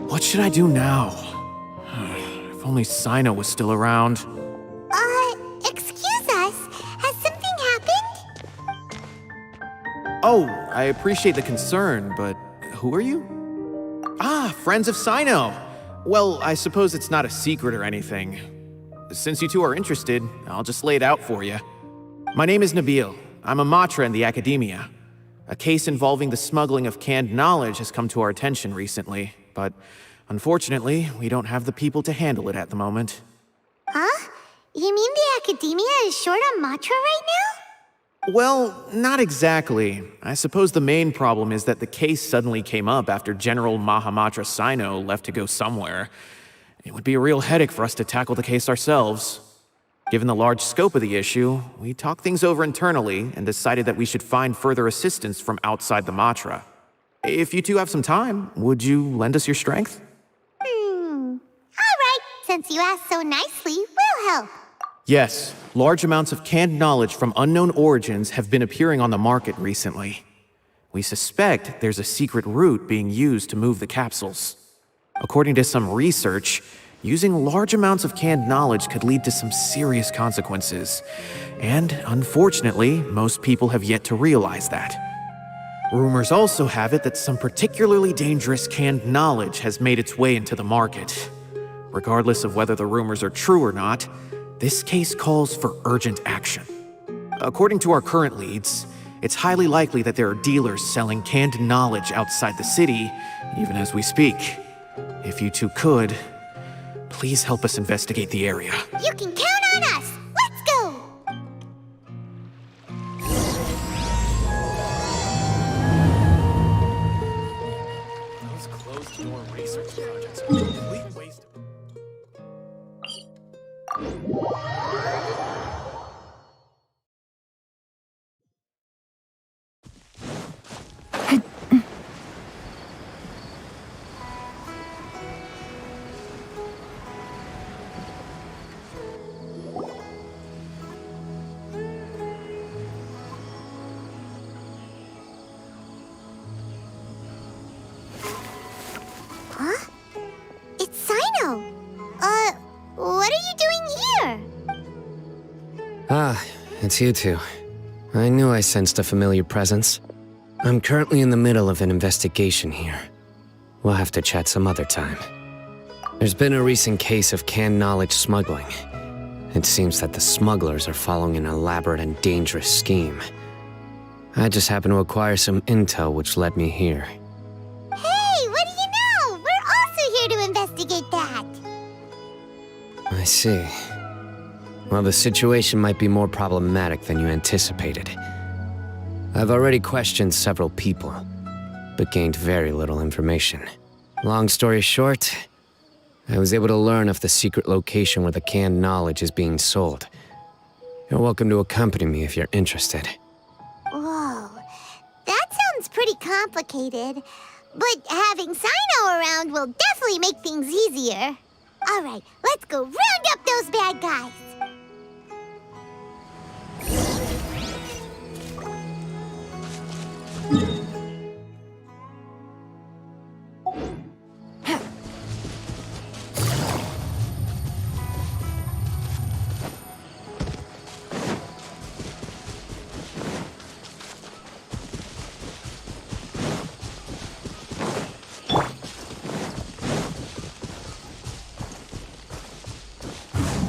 What should I do now? If only Cyno was still around. Excuse us. Has something happened? Oh, I appreciate the concern, but who are you? Ah, friends of Cyno! Well, I suppose it's not a secret or anything. Since you two are interested, I'll just lay it out for you. My name is Nabil. I'm a Matra in the Academia. A case involving the smuggling of canned knowledge has come to our attention recently, but unfortunately, we don't have the people to handle it at the moment. Huh? You mean the Academia is short on Matra right now? Well, not exactly. I suppose the main problem is that the case suddenly came up after General Mahamatra Cyno left to go somewhere. It would be a real headache for us to tackle the case ourselves. Given the large scope of the issue, we talked things over internally and decided that we should find further assistance from outside the Matra. If you two have some time, would you lend us your strength? All right. Since you asked so nicely, we'll help. Yes, large amounts of canned knowledge from unknown origins have been appearing on the market recently. We suspect there's a secret route being used to move the capsules. According to some research, using large amounts of canned knowledge could lead to some serious consequences. And unfortunately, most people have yet to realize that. Rumors also have it that some particularly dangerous canned knowledge has made its way into the market. Regardless of whether the rumors are true or not, this case calls for urgent action. According to our current leads, it's highly likely that there are dealers selling canned knowledge outside the city, even as we speak. If you two could, please help us investigate the area. You can count on us. Let's go. Those closed-door research projects are a complete waste of... Huh? It's Cyno. What are you doing here? Ah, it's you two. I knew I sensed a familiar presence. I'm currently in the middle of an investigation here. We'll have to chat some other time. There's been a recent case of canned knowledge smuggling. It seems that the smugglers are following an elaborate and dangerous scheme. I just happened to acquire some intel which led me here. Hey, what do you know? We're also here to investigate that. I see. Well, the situation might be more problematic than you anticipated. I've already questioned several people, but gained very little information. Long story short, I was able to learn of the secret location where the canned knowledge is being sold. You're welcome to accompany me if you're interested. Whoa, that sounds pretty complicated. But having Cyno around will definitely make things easier. All right, let's go round up those bad guys.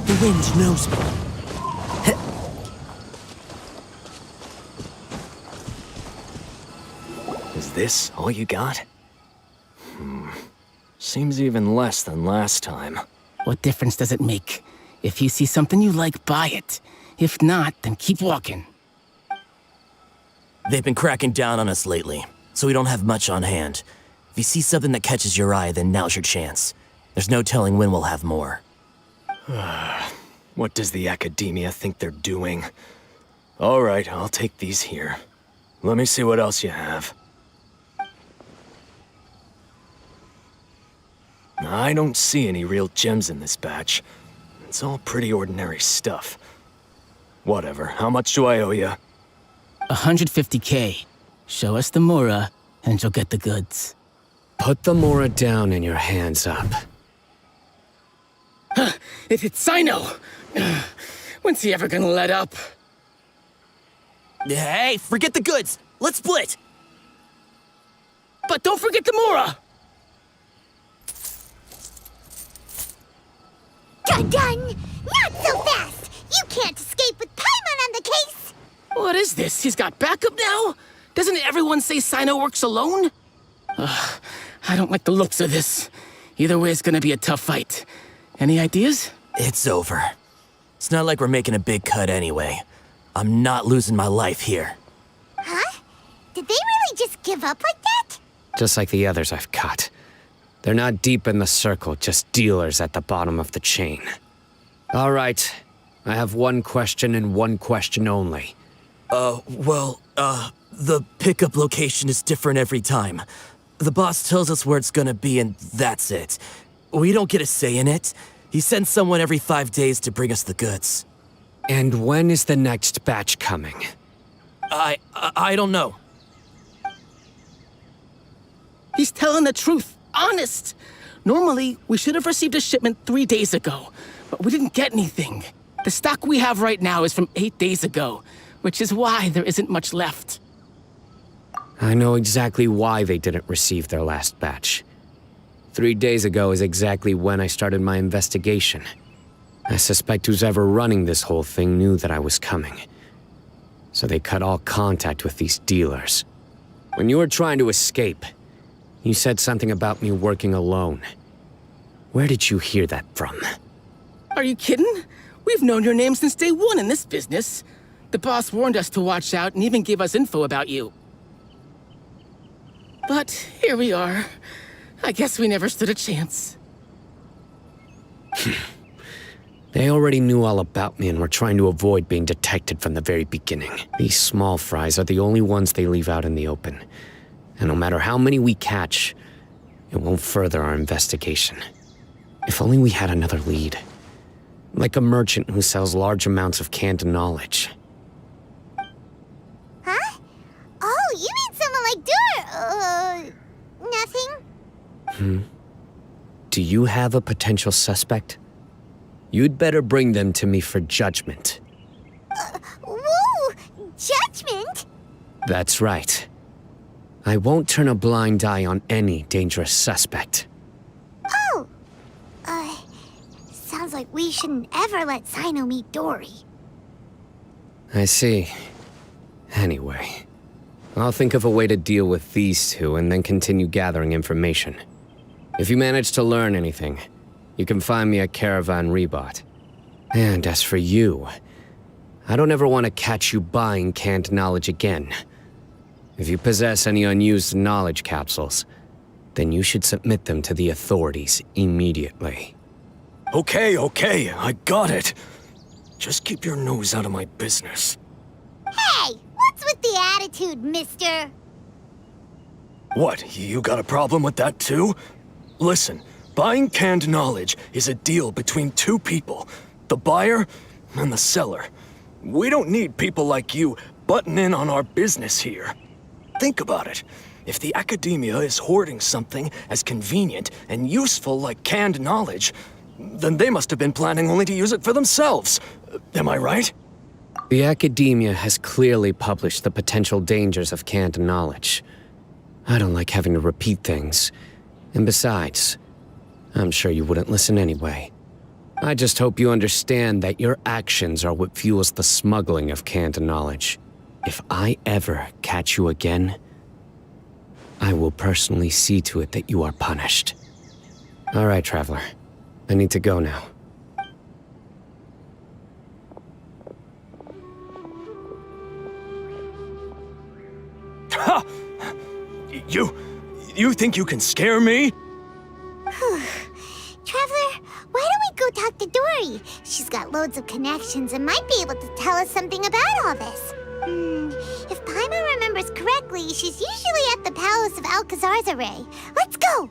The wind knows me. Is this all you got? Seems even less than last time. What difference does it make? If you see something you like, buy it. If not, then keep walking. They've been cracking down on us lately, so we don't have much on hand. If you see something that catches your eye, then now's your chance. There's no telling when we'll have more. What does the Academia think they're doing? All right, I'll take these here. Let me see what else you have. I don't see any real gems in this batch. It's all pretty ordinary stuff. Whatever, how much do I owe you? 150K. Show us the Mura, and you'll get the goods. Put the Mora down and your hands up. It's Cyno! When's he ever gonna let up? Hey, forget the goods! Let's split! But don't forget the Mora! Dun dun! Not so fast! You can't escape with Paimon on the case! What is this? He's got backup now? Doesn't everyone say Cyno works alone? I don't like the looks of this. Either way, it's gonna be a tough fight. Any ideas? It's over. It's not like we're making a big cut anyway. I'm not losing my life here. Huh? Did they really just give up like that? Just like the others I've cut. They're not deep in the circle, just dealers at the bottom of the chain. All right. I have one question and one question only. The pickup location is different every time. The boss tells us where it's gonna be and that's it. We don't get a say in it. He sends someone every 5 days to bring us the goods. And when is the next batch coming? I don't know. He's telling the truth. Honest. Normally, we should have received a shipment 3 days ago, but we didn't get anything. The stock we have right now is from 8 days ago, which is why there isn't much left. I know exactly why they didn't receive their last batch. 3 days ago is exactly when I started my investigation. I suspect who's ever running this whole thing knew that I was coming. So they cut all contact with these dealers. When you were trying to escape, you said something about me working alone. Where did you hear that from? Are you kidding? We've known your name since day one in this business. The boss warned us to watch out and even gave us info about you. But here we are. I guess we never stood a chance. They already knew all about me and were trying to avoid being detected from the very beginning. These small fries are the only ones they leave out in the open. And no matter how many we catch, it won't further our investigation. If only we had another lead. Like a merchant who sells large amounts of canned knowledge. Huh? Oh, you mean someone like nothing? Do you have a potential suspect? You'd better bring them to me for judgment. Whoa! Judgment? That's right. I won't turn a blind eye on any dangerous suspect. Oh! Sounds like we shouldn't ever let Cyno meet Dory. I see. Anyway, I'll think of a way to deal with these two and then continue gathering information. If you manage to learn anything, you can find me at Caravan Rebot. And as for you, I don't ever want to catch you buying canned knowledge again. If you possess any unused knowledge capsules, then you should submit them to the authorities immediately. Okay, I got it. Just keep your nose out of my business. Hey! What's with the attitude, mister? What, you got a problem with that too? Listen, buying canned knowledge is a deal between two people, the buyer and the seller. We don't need people like you butting in on our business here. Think about it. If the academia is hoarding something as convenient and useful like canned knowledge, then they must have been planning only to use it for themselves. Am I right? The academia has clearly published the potential dangers of canned knowledge. I don't like having to repeat things. And besides, I'm sure you wouldn't listen anyway. I just hope you understand that your actions are what fuels the smuggling of canned knowledge. If I ever catch you again, I will personally see to it that you are punished. All right, Traveler. I need to go now. Ha! You think you can scare me? Traveler, why don't we go talk to Dory? She's got loads of connections and might be able to tell us something about all this. If Paimon remembers correctly, she's usually at the Palace of Alcazar's Array. Let's go!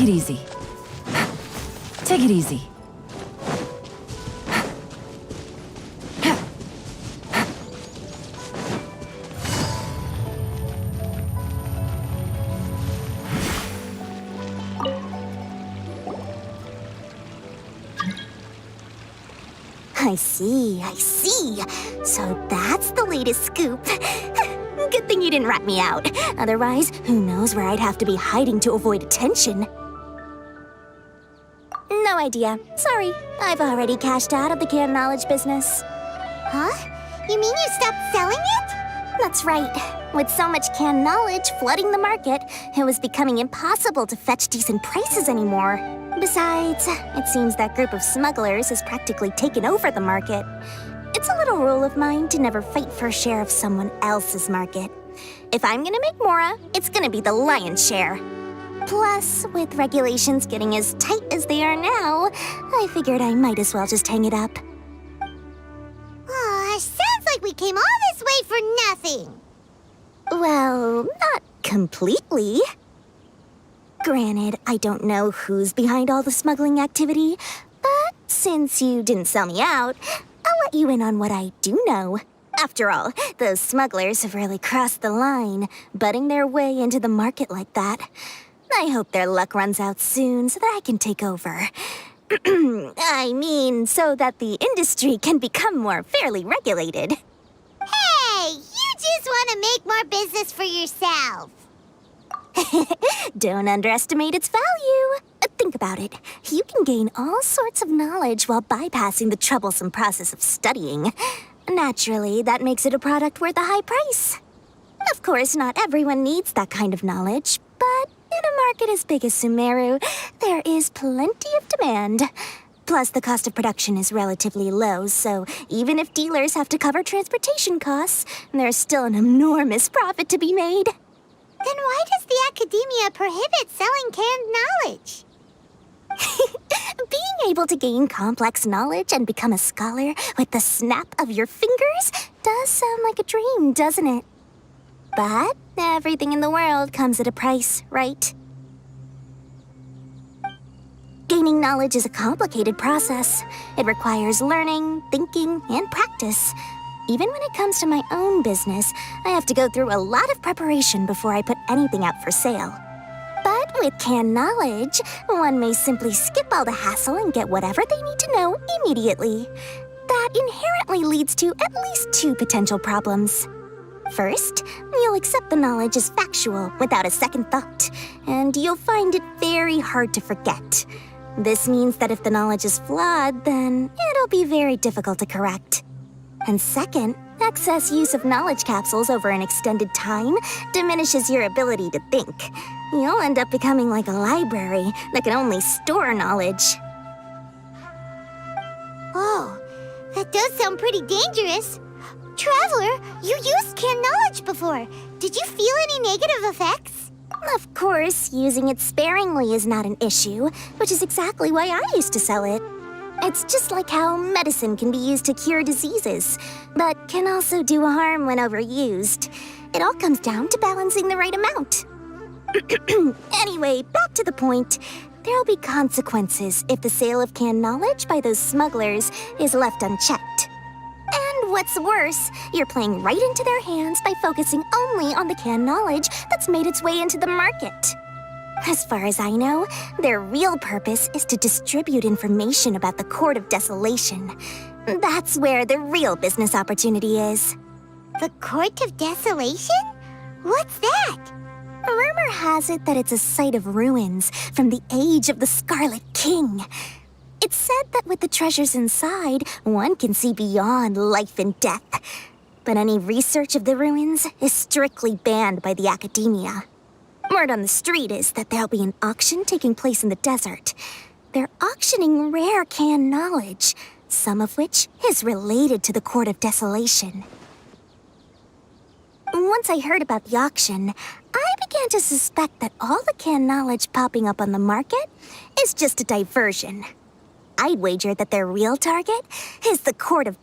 Take it easy. Take it easy. I see, I see. So that's the latest scoop. Good thing you didn't rat me out. Otherwise, who knows where I'd have to be hiding to avoid attention. No idea. Sorry, I've already cashed out of the canned knowledge business. Huh? You mean you stopped selling it? That's right. With so much canned knowledge flooding the market, it was becoming impossible to fetch decent prices anymore. Besides, it seems that group of smugglers has practically taken over the market. It's a little rule of mine to never fight for a share of someone else's market. If I'm gonna make Mora, it's gonna be the lion's share. Plus, with regulations getting as tight as they are now, I figured I might as well just hang it up. Oh, sounds like we came all this way for nothing. Well, not completely. Granted, I don't know who's behind all the smuggling activity, but since you didn't sell me out, I'll let you in on what I do know. After all, those smugglers have really crossed the line, butting their way into the market like that. I hope their luck runs out soon so that I can take over. I mean, so that the industry can become more fairly regulated. Hey, you just want to make more business for yourself. Don't underestimate its value. Think about it. You can gain all sorts of knowledge while bypassing the troublesome process of studying. Naturally, that makes it a product worth a high price. Of course, not everyone needs that kind of knowledge, but in a market as big as Sumeru, there is plenty of demand. Plus, the cost of production is relatively low, so even if dealers have to cover transportation costs, there's still an enormous profit to be made. Then why does the academia prohibit selling canned knowledge? Being able to gain complex knowledge and become a scholar with the snap of your fingers does sound like a dream, doesn't it? But everything in the world comes at a price, right? Gaining knowledge is a complicated process. It requires learning, thinking, and practice. Even when it comes to my own business, I have to go through a lot of preparation before I put anything out for sale. But with canned knowledge, one may simply skip all the hassle and get whatever they need to know immediately. That inherently leads to at least two potential problems. First, you'll accept the knowledge as factual without a second thought, and you'll find it very hard to forget. This means that if the knowledge is flawed, then it'll be very difficult to correct. And second, excess use of knowledge capsules over an extended time diminishes your ability to think. You'll end up becoming like a library that can only store knowledge. Oh, that does sound pretty dangerous. Traveler, you used canned knowledge before. Did you feel any negative effects? Of course, using it sparingly is not an issue, which is exactly why I used to sell it. It's just like how medicine can be used to cure diseases, but can also do harm when overused. It all comes down to balancing the right amount. Anyway, back to the point. There'll be consequences if the sale of canned knowledge by those smugglers is left unchecked. And what's worse, you're playing right into their hands by focusing only on the canned knowledge that's made its way into the market. As far as I know, their real purpose is to distribute information about the Court of Desolation. That's where the real business opportunity is. The Court of Desolation? What's that? Rumor has it that it's a site of ruins from the age of the Scarlet King. It's said that with the treasures inside, one can see beyond life and death. But any research of the ruins is strictly banned by the academia. Word on the street is that there'll be an auction taking place in the desert. They're auctioning rare canned knowledge, some of which is related to the Court of Desolation. Once I heard about the auction, I began to suspect that all the canned knowledge popping up on the market is just a diversion. I'd wager that their real target is the Court of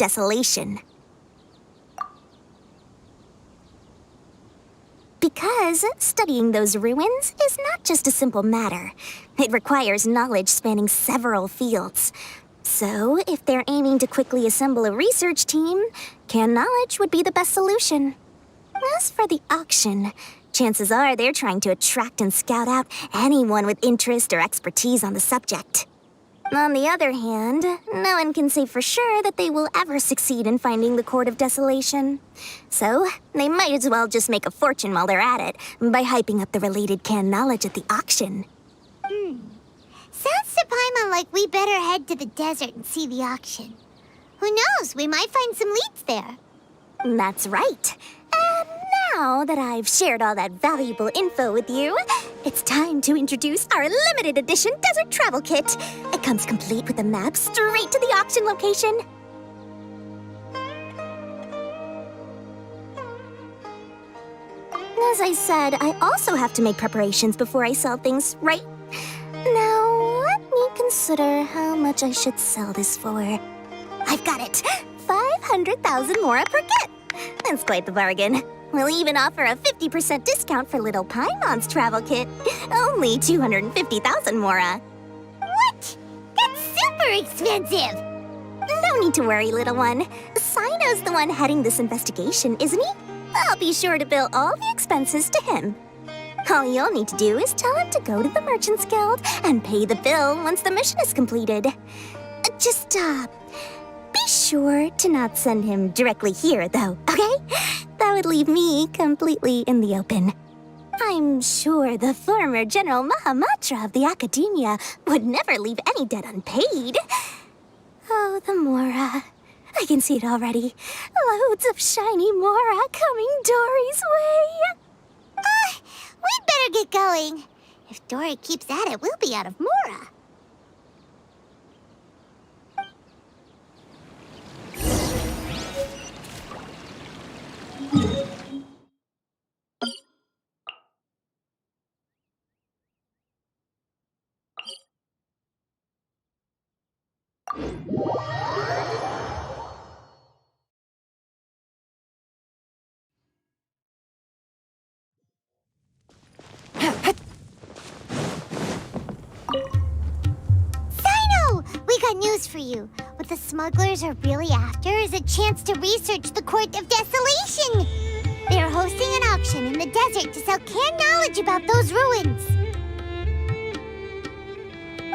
Because studying those ruins is not just a simple matter. It requires knowledge spanning several fields. So, if they're aiming to quickly assemble a research team, canned knowledge would be the best solution. As for the auction, chances are they're trying to attract and scout out anyone with interest or expertise on the subject. On the other hand, no one can say for sure that they will ever succeed in finding the Court of Desolation. So, they might as well just make a fortune while they're at it by hyping up the related canned knowledge at the auction. Sounds to Paimon like we better head to the desert and see the auction. Who knows, we might find some leads there. That's right. And now that I've shared all that valuable info with you, it's time to introduce our limited edition desert travel kit. It comes complete with a map straight to the auction location. As I said, I also have to make preparations before I sell things, right? Now, let me consider how much I should sell this for. I've got it! 500,000 mora per kit! That's quite the bargain. We'll even offer a 50% discount for little Paimon's travel kit. Only 250,000 mora. What? That's super expensive! No need to worry, little one. Cyno's the one heading this investigation, isn't he? I'll be sure to bill all the expenses to him. All you'll need to do is tell him to go to the Merchants Guild and pay the bill once the mission is completed. Just, be sure to not send him directly here, though, okay? That would leave me completely in the open. I'm sure the former General Mahamatra of the Academia would never leave any debt unpaid. Oh, the Mora. I can see it already. Loads of shiny Mora coming Dory's way. We'd better get going. If Dory keeps at it, we'll be out of Mora. We got news for you. What the smugglers are really after is a chance to research the Court of Desolation. They're hosting an auction in the desert to sell canned knowledge about those ruins.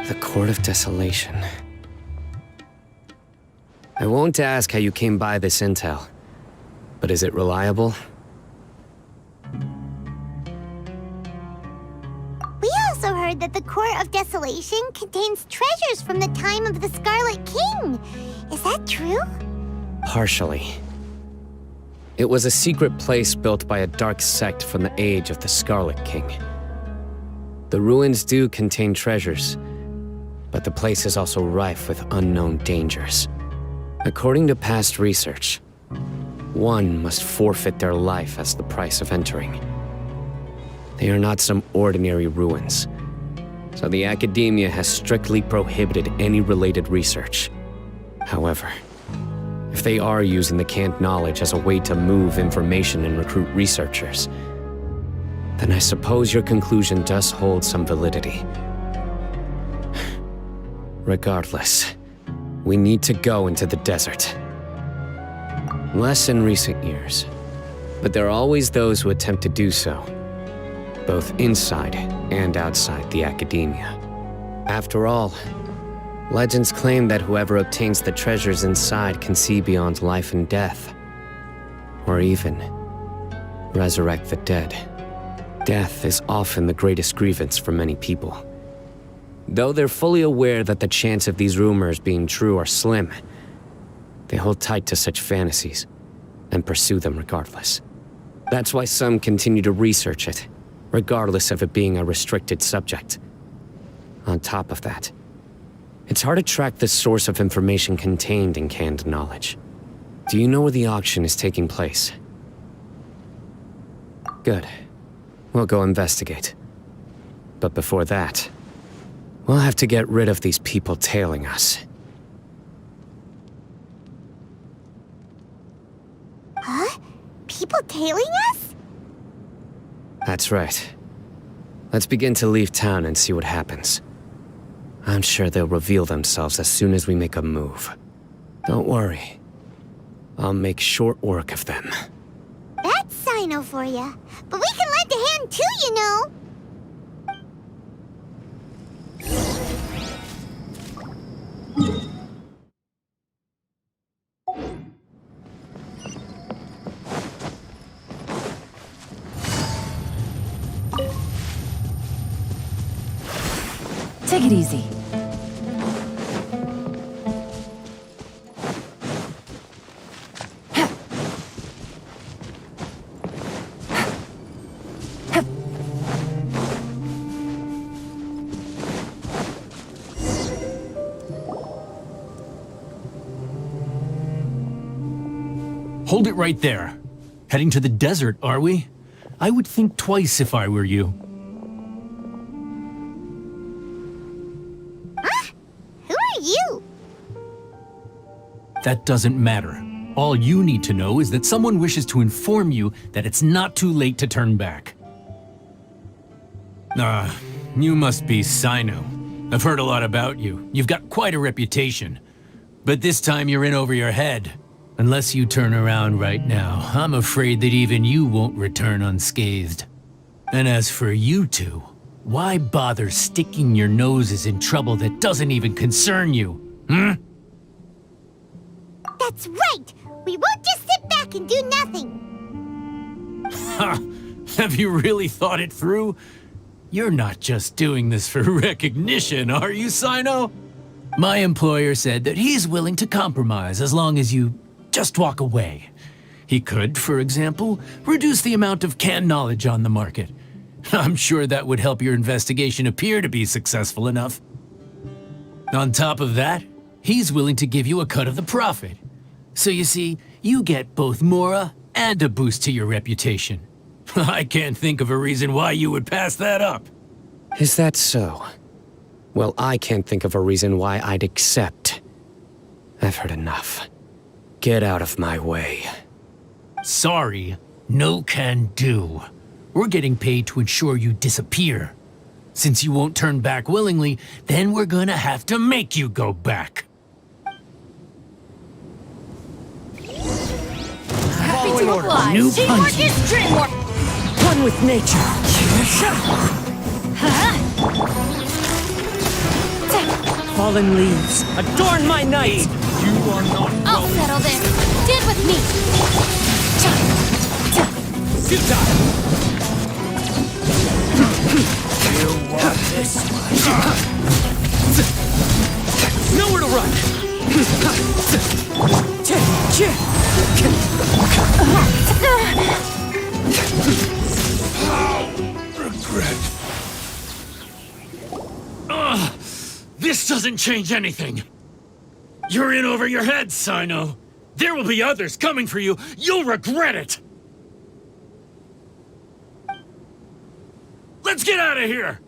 The Court of Desolation. I won't ask how you came by this intel, but is it reliable? We also heard that the Court of Desolation contains treasures from the time of the Scarlet King. Is that true? Partially. It was a secret place built by a dark sect from the age of the Scarlet King. The ruins do contain treasures, but the place is also rife with unknown dangers. According to past research, one must forfeit their life as the price of entering. They are not some ordinary ruins, so the Academia has strictly prohibited any related research. However, if they are using the canned knowledge as a way to move information and recruit researchers, then I suppose your conclusion does hold some validity. Regardless, we need to go into the desert. Less in recent years, but there are always those who attempt to do so, both inside and outside the Academia. After all, legends claim that whoever obtains the treasures inside can see beyond life and death, or even resurrect the dead. Death is often the greatest grievance for many people. Though they're fully aware that the chance of these rumors being true are slim, they hold tight to such fantasies and pursue them regardless. That's why some continue to research it, regardless of it being a restricted subject. On top of that, it's hard to track the source of information contained in canned knowledge. Do you know where the auction is taking place? Good. We'll go investigate. But before that, we'll have to get rid of these people tailing us. Huh? People tailing us? That's right. Let's begin to leave town and see what happens. I'm sure they'll reveal themselves as soon as we make a move. Don't worry. I'll make short work of them. That's Cyno for ya. But we can lend a hand too, you know. Take it easy. Hold it right there. Heading to the desert, are we? I would think twice if I were you. Who are you? That doesn't matter. All you need to know is that someone wishes to inform you that it's not too late to turn back. You must be Cyno. I've heard a lot about you. You've got quite a reputation. But this time you're in over your head. Unless you turn around right now, I'm afraid that even you won't return unscathed. And as for you two, why bother sticking your noses in trouble that doesn't even concern you? That's right. We won't just sit back and do nothing. Ha! Have you really thought it through? You're not just doing this for recognition, are you, Cyno? My employer said that he's willing to compromise as long as you just walk away. He could, for example, reduce the amount of canned knowledge on the market. I'm sure that would help your investigation appear to be successful enough. On top of that, he's willing to give you a cut of the profit. So you see, you get both Mora and a boost to your reputation. I can't think of a reason why you would pass that up. Is that so? Well, I can't think of a reason why I'd accept. I've heard enough. Get out of my way. Sorry, no can do. We're getting paid to ensure you disappear. Since you won't turn back willingly, then we're gonna have to make you go back. Happy to oblige. New Teamwork is dreamwork. One with nature. Fallen leaves, adorn my night! You are not I'll settle this. Stand with me. You want this one? Nowhere to run! regret. This doesn't change anything. You're in over your head, Cyno. There will be others coming for you. You'll regret it. Let's get out of here.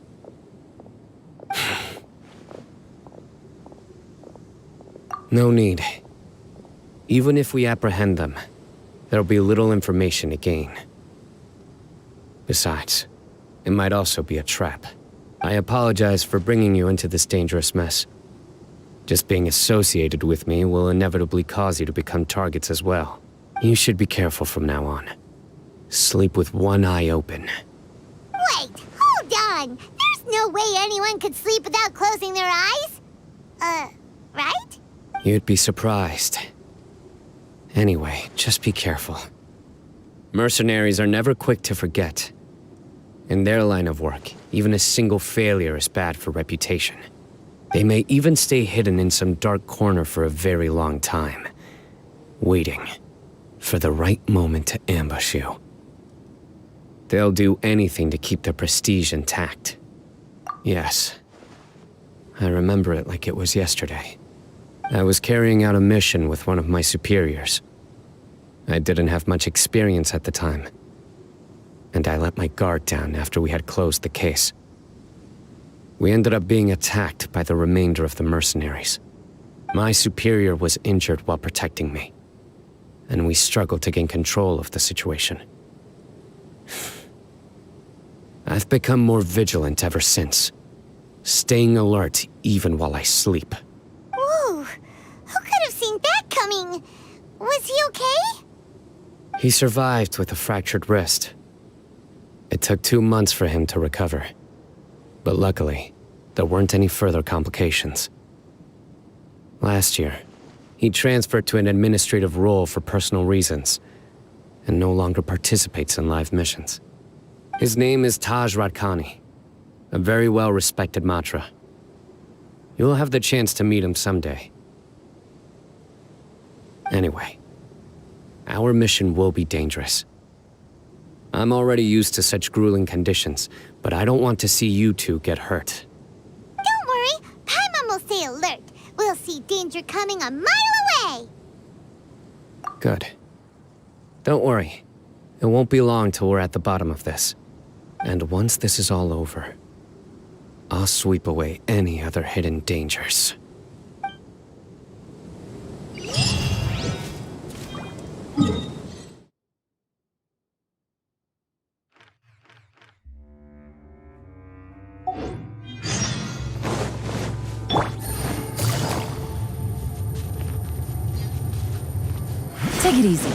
No need. Even if we apprehend them, there'll be little information to gain. Besides, it might also be a trap. I apologize for bringing you into this dangerous mess. Just being associated with me will inevitably cause you to become targets as well. You should be careful from now on. Sleep with one eye open. Wait, hold on. There's no way anyone could sleep without closing their eyes. Right? You'd be surprised. Anyway, just be careful. Mercenaries are never quick to forget. In their line of work, even a single failure is bad for reputation. They may even stay hidden in some dark corner for a very long time, waiting for the right moment to ambush you. They'll do anything to keep their prestige intact. Yes, I remember it like it was yesterday. I was carrying out a mission with one of my superiors. I didn't have much experience at the time, and I let my guard down after we had closed the case. We ended up being attacked by the remainder of the mercenaries. My superior was injured while protecting me, and we struggled to gain control of the situation. I've become more vigilant ever since, staying alert even while I sleep. Whoa, who could have seen that coming? Was he okay? He survived with a fractured wrist. It took 2 months for him to recover. But luckily, there weren't any further complications. Last year, he transferred to an administrative role for personal reasons, and no longer participates in live missions. His name is Taj Radkani, a very well-respected Matra. You'll have the chance to meet him someday. Anyway, our mission will be dangerous. I'm already used to such grueling conditions, but I don't want to see you two get hurt. Don't worry, Paimon will stay alert. We'll see danger coming a mile away. Good. Don't worry. It won't be long till we're at the bottom of this. And once this is all over, I'll sweep away any other hidden dangers. Take it easy.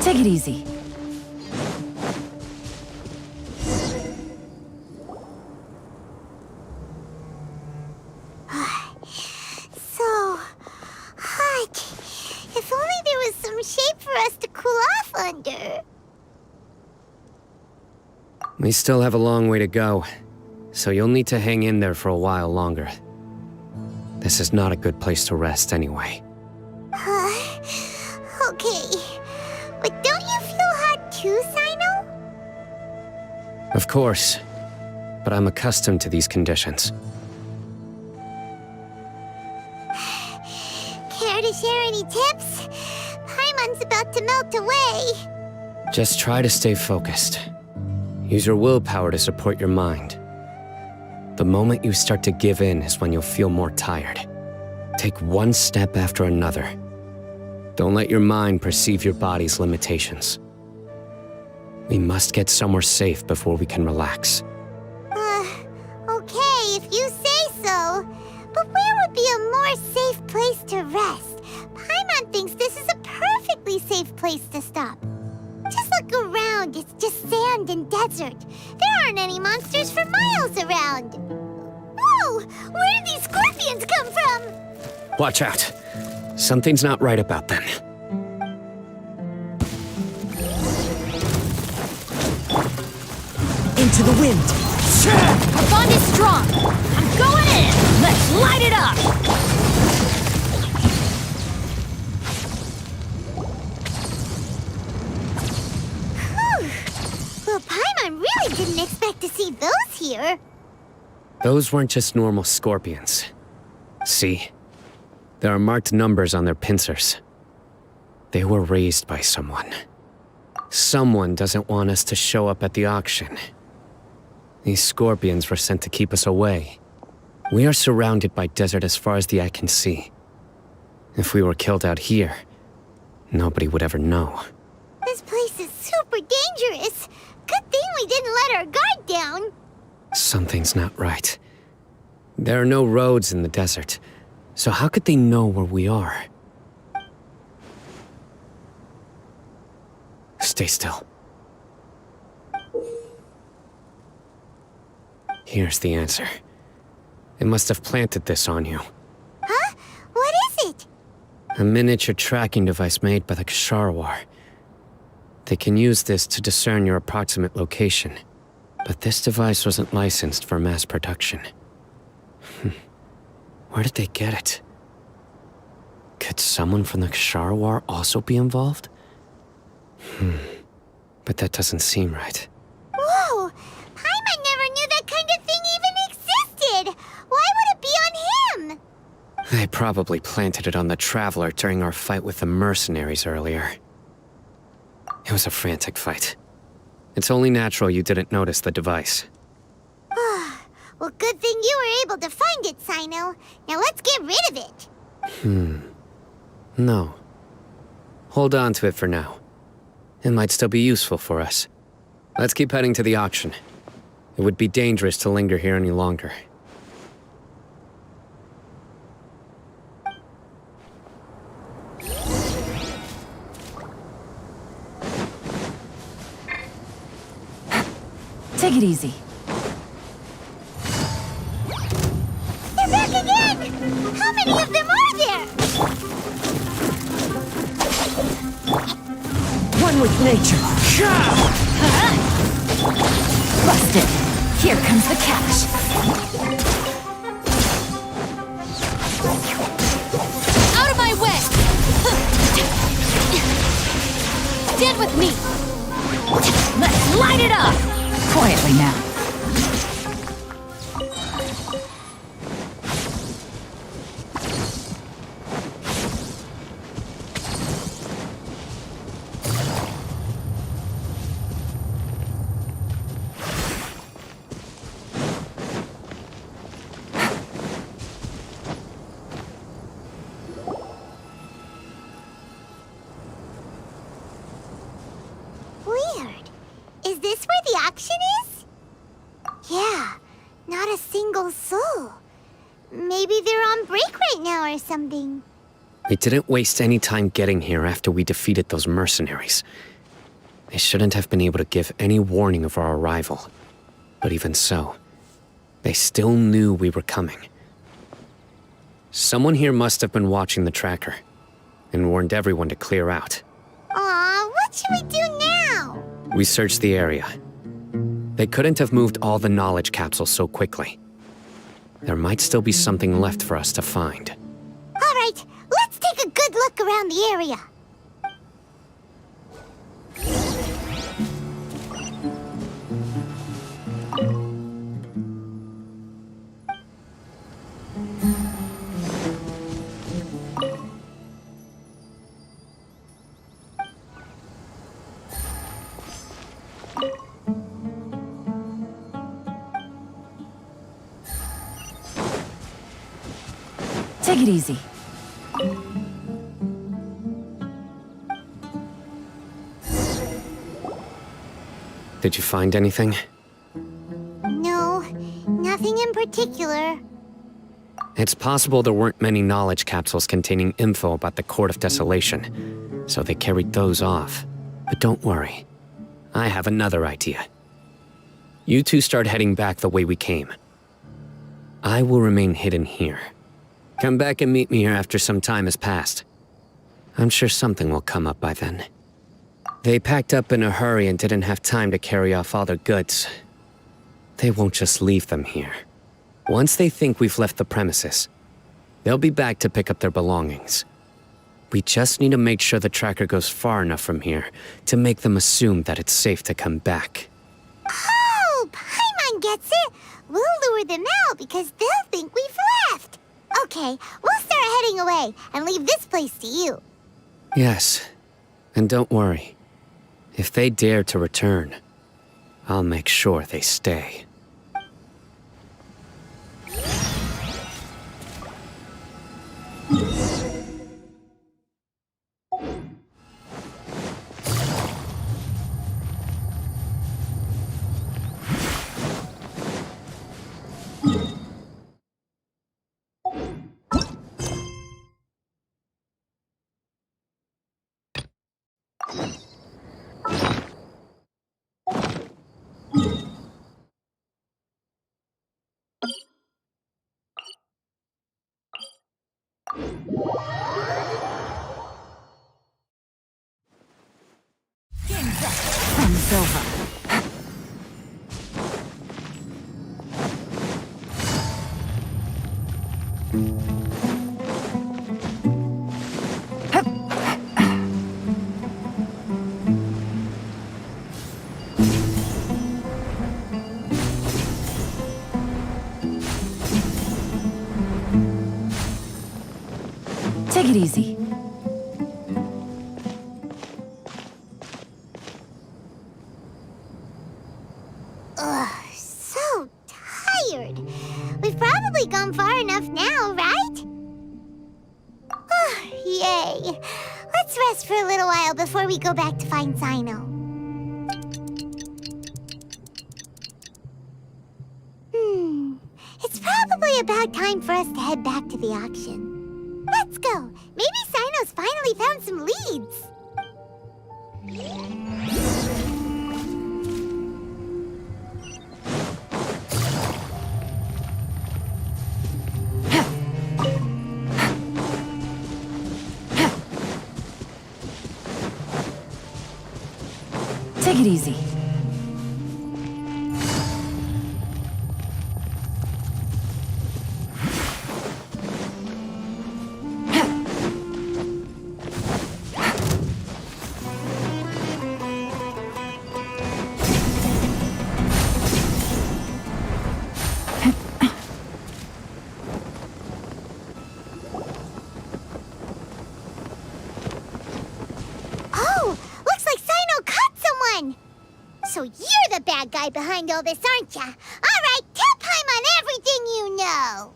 Take it easy. So hot. If only there was some shade for us to cool off under. We still have a long way to go, so you'll need to hang in there for a while longer. This is not a good place to rest anyway. Okay. But don't you feel hot too, Cyno? Of course, but I'm accustomed to these conditions. Care to share any tips? Paimon's about to melt away. Just try to stay focused. Use your willpower to support your mind. The moment you start to give in is when you'll feel more tired. Take one step after another. Don't let your mind perceive your body's limitations. We must get somewhere safe before we can relax. Okay, if you say so. But where would be a more safe place to rest? Paimon thinks this is a perfectly safe place to stop. Just look around, it's just sand and desert. There aren't any monsters for miles around. Whoa! Where did these scorpions come from? Watch out. Something's not right about them. Into the wind! Our bond is strong. I'm going in. Let's light it up. Well, Paimon really didn't expect to see those here. Those weren't just normal scorpions. See? There are marked numbers on their pincers. They were raised by someone. Someone doesn't want us to show up at the auction. These scorpions were sent to keep us away. We are surrounded by desert as far as the eye can see. If we were killed out here, nobody would ever know. This place is super dangerous. Good thing we didn't let our guard down. Something's not right. There are no roads in the desert, so how could they know where we are? Stay still. Here's the answer. They must have planted this on you. Huh? What is it? A miniature tracking device made by the Ksharawar. They can use this to discern your approximate location. But this device wasn't licensed for mass production. Where did they get it? Could someone from the Kshara War also be involved? But that doesn't seem right. Whoa! Paimon never knew that kind of thing even existed! Why would it be on him? They probably planted it on the Traveler during our fight with the mercenaries earlier. It was a frantic fight. It's only natural you didn't notice the device. Well, good thing you were able to find it, Cyno. Now let's get rid of it. No. Hold on to it for now. It might still be useful for us. Let's keep heading to the auction. It would be dangerous to linger here any longer. Take it easy. They're back again! How many of them are there? One with nature. Busted. Here comes the cash. Out of my way! Stand with me. Let's light it up! Quietly now. Weird. Is this where the auction is? Yeah, not a single soul. Maybe they're on break right now or something. We didn't waste any time getting here after we defeated those mercenaries. They shouldn't have been able to give any warning of our arrival. But even so, they still knew we were coming. Someone here must have been watching the tracker and warned everyone to clear out. Aw, what should we do now? We searched the area. They couldn't have moved all the knowledge capsules so quickly. There might still be something left for us to find. All right, let's take a good look around the area. Take it easy. Did you find anything? No, nothing in particular. It's possible there weren't many knowledge capsules containing info about the Court of Desolation, so they carried those off. But don't worry. I have another idea. You two start heading back the way we came. I will remain hidden here. Come back and meet me here after some time has passed. I'm sure something will come up by then. They packed up in a hurry and didn't have time to carry off all their goods. They won't just leave them here. Once they think we've left the premises, they'll be back to pick up their belongings. We just need to make sure the tracker goes far enough from here to make them assume that it's safe to come back. Oh, Paimon gets it. We'll lure them out because they'll think we've left. Okay, we'll start heading away and leave this place to you. Yes, and don't worry. If they dare to return, I'll make sure they stay. Take it easy. Ugh, so tired. We've probably gone far enough now, right? Yay. Let's rest for a little while before we go back to find Cyno. It's probably about time for us to head back to the auction. Let's go. Maybe Cyno's finally found some leads. Take it easy. Oh, looks like Cyno caught someone. So you're the bad guy behind all this, aren't ya? All right, tell Paimon everything you know.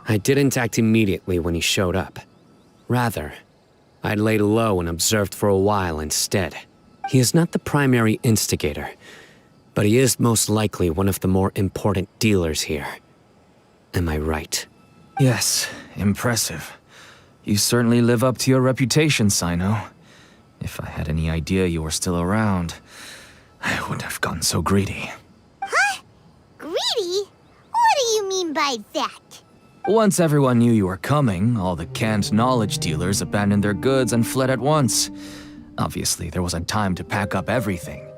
I didn't act immediately when he showed up. Rather, I laid low and observed for a while instead. He is not the primary instigator, but he is most likely one of the more important dealers here. Am I right? Yes, impressive. You certainly live up to your reputation, Cyno. If I had any idea you were still around, I wouldn't have gotten so greedy. Huh? Greedy? What do you mean by that? Once everyone knew you were coming, all the canned knowledge dealers abandoned their goods and fled at once. Obviously, there wasn't time to pack up everything.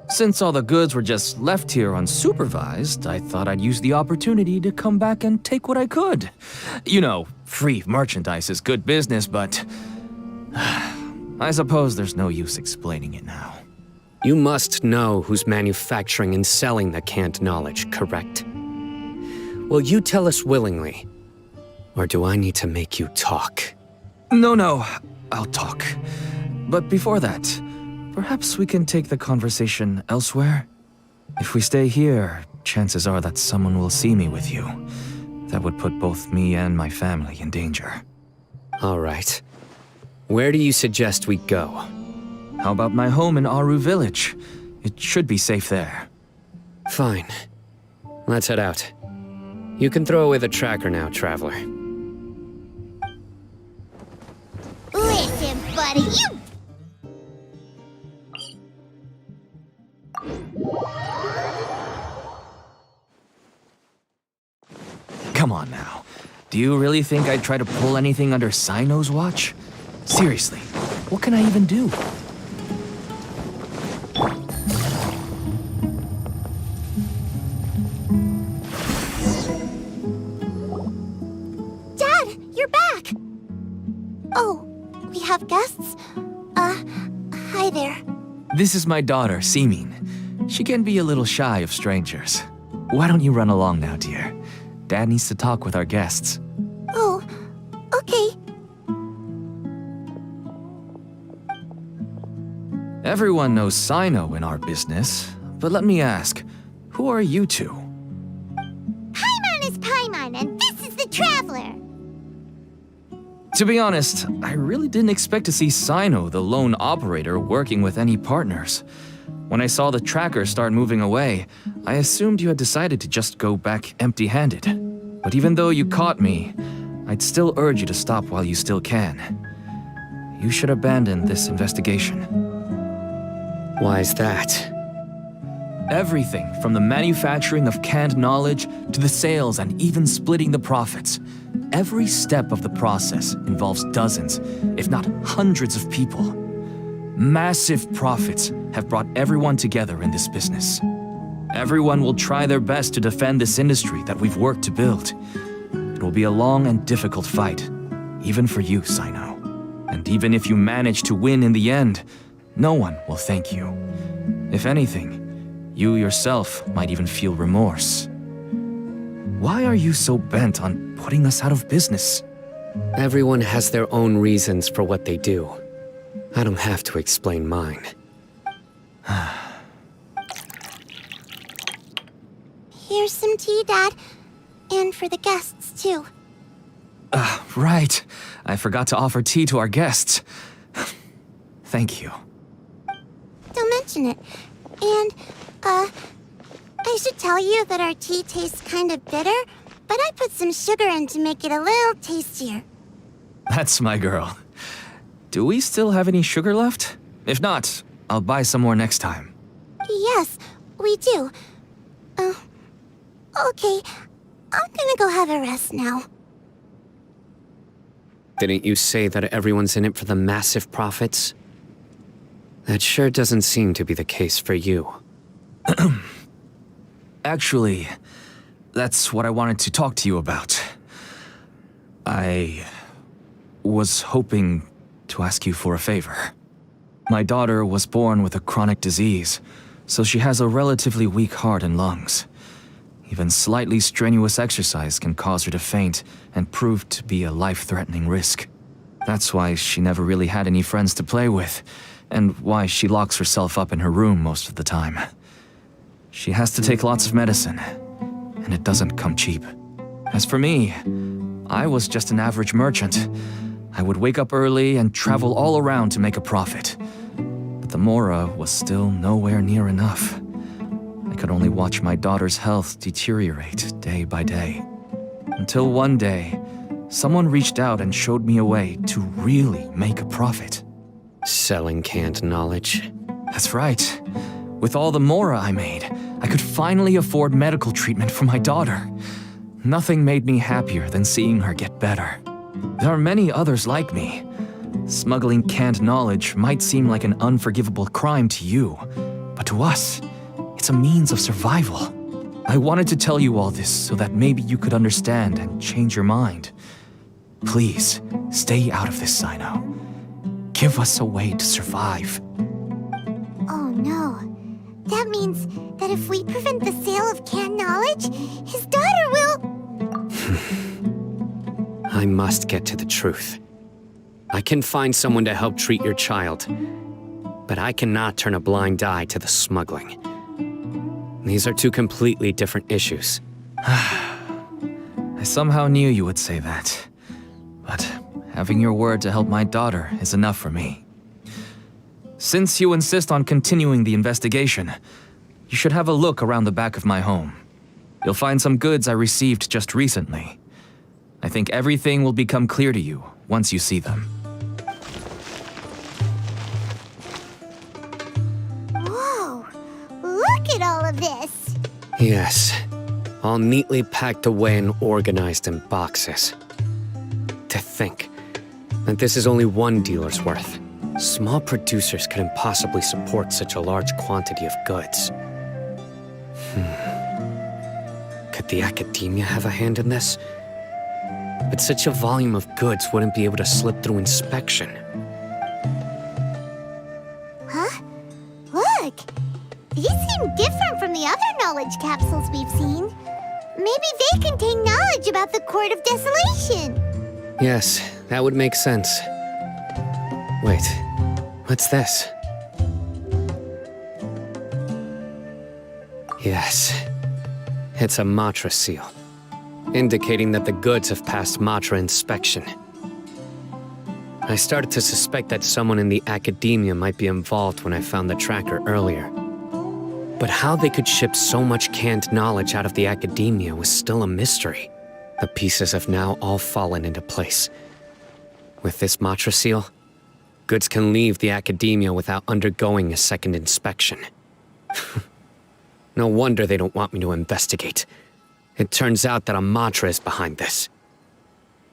Since all the goods were just left here unsupervised, I thought I'd use the opportunity to come back and take what I could. You know, free merchandise is good business, but I suppose there's no use explaining it now. You must know who's manufacturing and selling the canned knowledge, correct? Will you tell us willingly? Or do I need to make you talk? No, I'll talk. But before that, perhaps we can take the conversation elsewhere? If we stay here, chances are that someone will see me with you. That would put both me and my family in danger. All right. Where do you suggest we go? How about my home in Aru village? It should be safe there. Fine. Let's head out. You can throw away the tracker now, traveler. Listen, buddy, you... Come on now. Do you really think I'd try to pull anything under Cyno's watch? Seriously, what can I even do? Dad, you're back! Oh, we have guests? Hi there. This is my daughter, Simin. She can be a little shy of strangers. Why don't you run along now, dear? Dad needs to talk with our guests. Oh, okay. Everyone knows Cyno in our business, but let me ask, who are you two? Paimon is Paimon, and this is the Traveler. To be honest, I really didn't expect to see Cyno, the lone operator, working with any partners. When I saw the tracker start moving away, I assumed you had decided to just go back empty-handed. But even though you caught me, I'd still urge you to stop while you still can. You should abandon this investigation. Why is that? Everything from the manufacturing of canned knowledge to the sales and even splitting the profits. Every step of the process involves dozens, if not hundreds of people. Massive profits have brought everyone together in this business. Everyone will try their best to defend this industry that we've worked to build. It will be a long and difficult fight, even for you, Cyno. And even if you manage to win in the end, no one will thank you. If anything, you yourself might even feel remorse. Why are you so bent on putting us out of business? Everyone has their own reasons for what they do. I don't have to explain mine. Here's some tea, Dad. And for the guests, too. Right. I forgot to offer tea to our guests. Thank you. Don't mention it. And, I should tell you that our tea tastes kind of bitter, but I put some sugar in to make it a little tastier. That's my girl. Do we still have any sugar left? If not, I'll buy some more next time. Yes, we do. Okay. I'm gonna go have a rest now. Didn't you say that everyone's in it for the massive profits? That sure doesn't seem to be the case for you. Actually, that's what I wanted to talk to you about. I was hoping to ask you for a favor. My daughter was born with a chronic disease, so she has a relatively weak heart and lungs. Even slightly strenuous exercise can cause her to faint and prove to be a life-threatening risk. That's why she never really had any friends to play with, and why she locks herself up in her room most of the time. She has to take lots of medicine, and it doesn't come cheap. As for me, I was just an average merchant. I would wake up early and travel all around to make a profit. But the Mora was still nowhere near enough. I could only watch my daughter's health deteriorate day by day. Until one day, someone reached out and showed me a way to really make a profit. Selling canned knowledge. That's right. With all the Mora I made, I could finally afford medical treatment for my daughter. Nothing made me happier than seeing her get better. There are many others like me. Smuggling canned knowledge might seem like an unforgivable crime to you, but to us, it's a means of survival. I wanted to tell you all this so that maybe you could understand and change your mind. Please, stay out of this, Cyno. Give us a way to survive. Oh no. That means that if we prevent the sale of canned knowledge, his daughter will... I must get to the truth. I can find someone to help treat your child, but I cannot turn a blind eye to the smuggling. These are two completely different issues. I somehow knew you would say that. But having your word to help my daughter is enough for me. Since you insist on continuing the investigation, you should have a look around the back of my home. You'll find some goods I received just recently. I think everything will become clear to you once you see them. Whoa! Look at all of this! Yes, all neatly packed away and organized in boxes. To think that this is only one dealer's worth. Small producers couldn't possibly support such a large quantity of goods. Could the academia have a hand in this? But such a volume of goods wouldn't be able to slip through inspection. Huh? Look! These seem different from the other knowledge capsules we've seen. Maybe they contain knowledge about the Court of Desolation. Yes, that would make sense. Wait, what's this? Yes, it's a Matra seal, indicating that the goods have passed Matra inspection. I started to suspect that someone in the academia might be involved when I found the tracker earlier. But how they could ship so much canned knowledge out of the academia was still a mystery. The pieces have now all fallen into place. With this Matra seal, goods can leave the academia without undergoing a second inspection. No wonder they don't want me to investigate. It turns out that a Matra is behind this.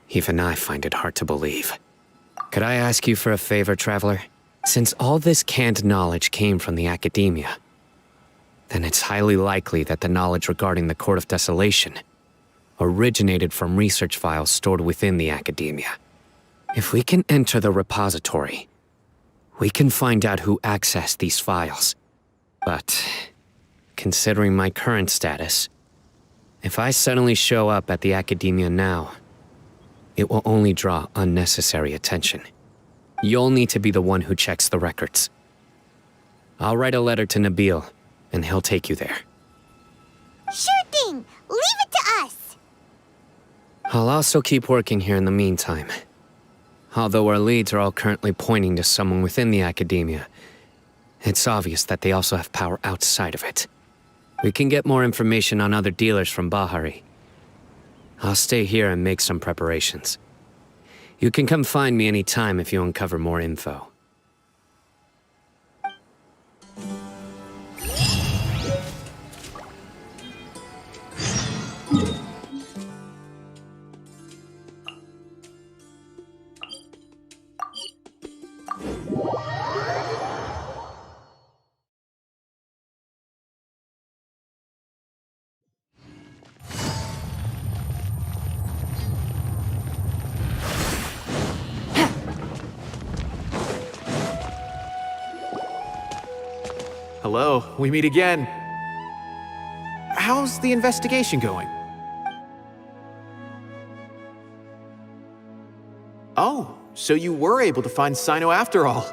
Even I find it hard to believe. Could I ask you for a favor, Traveler? Since all this canned knowledge came from the academia, then it's highly likely that the knowledge regarding the Court of Desolation originated from research files stored within the academia. If we can enter the repository, we can find out who accessed these files. But, considering my current status, if I suddenly show up at the academia now, It will only draw unnecessary attention. You'll need to be the one who checks the records. I'll write a letter to Nabil, and he'll take you there. Sure thing! Leave it to us! I'll also keep working here in the meantime. Although our leads are all currently pointing to someone within the academia, it's obvious that they also have power outside of it. We can get more information on other dealers from Bahari. I'll stay here and make some preparations. You can come find me anytime if you uncover more info. Hello, we meet again. How's the investigation going? Oh, so you were able to find Cyno after all.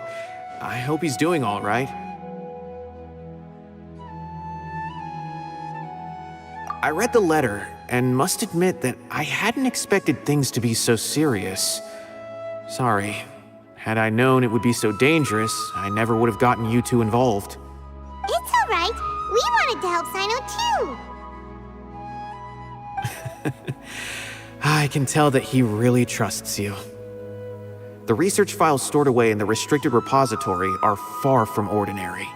I hope he's doing all right. I read the letter and must admit that I hadn't expected things to be so serious. Sorry. Had I known it would be so dangerous, I never would have gotten you two involved. It's alright. We wanted to help Cyno too. I can tell that he really trusts you. The research files stored away in the restricted repository are far from ordinary.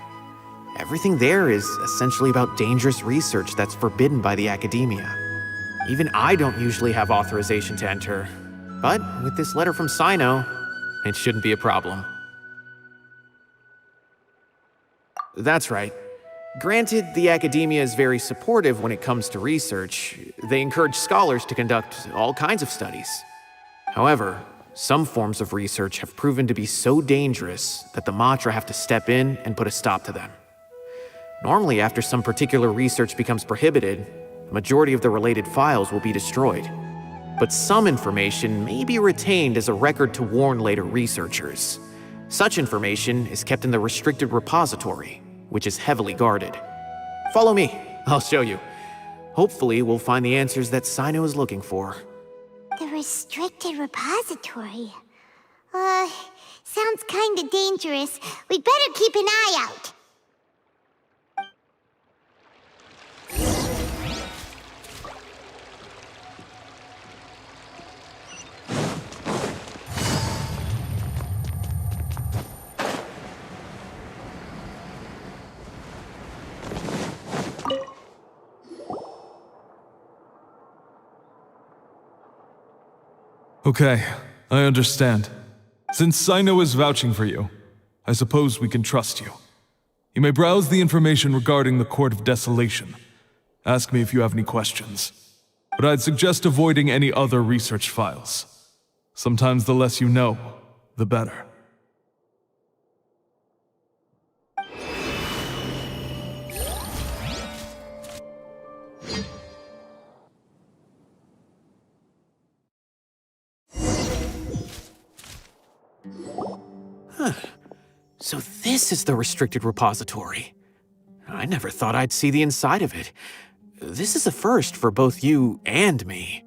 Everything there is essentially about dangerous research that's forbidden by the academia. Even I don't usually have authorization to enter, but with this letter from Cyno, it shouldn't be a problem. That's right. Granted, the academia is very supportive when it comes to research. They encourage scholars to conduct all kinds of studies. However, some forms of research have proven to be so dangerous that the Matra have to step in and put a stop to them. Normally, after some particular research becomes prohibited, the majority of the related files will be destroyed. But some information may be retained as a record to warn later researchers. Such information is kept in the restricted repository, which is heavily guarded. Follow me, I'll show you. Hopefully, we'll find the answers that Cyno is looking for. The restricted repository. Sounds kinda dangerous. We'd better keep an eye out. Okay, I understand. Since Cyno is vouching for you, I suppose we can trust you. You may browse the information regarding the Court of Desolation. Ask me if you have any questions. But I'd suggest avoiding any other research files. Sometimes the less you know, the better. So this is the restricted repository. I never thought I'd see the inside of it. This is a first for both you and me.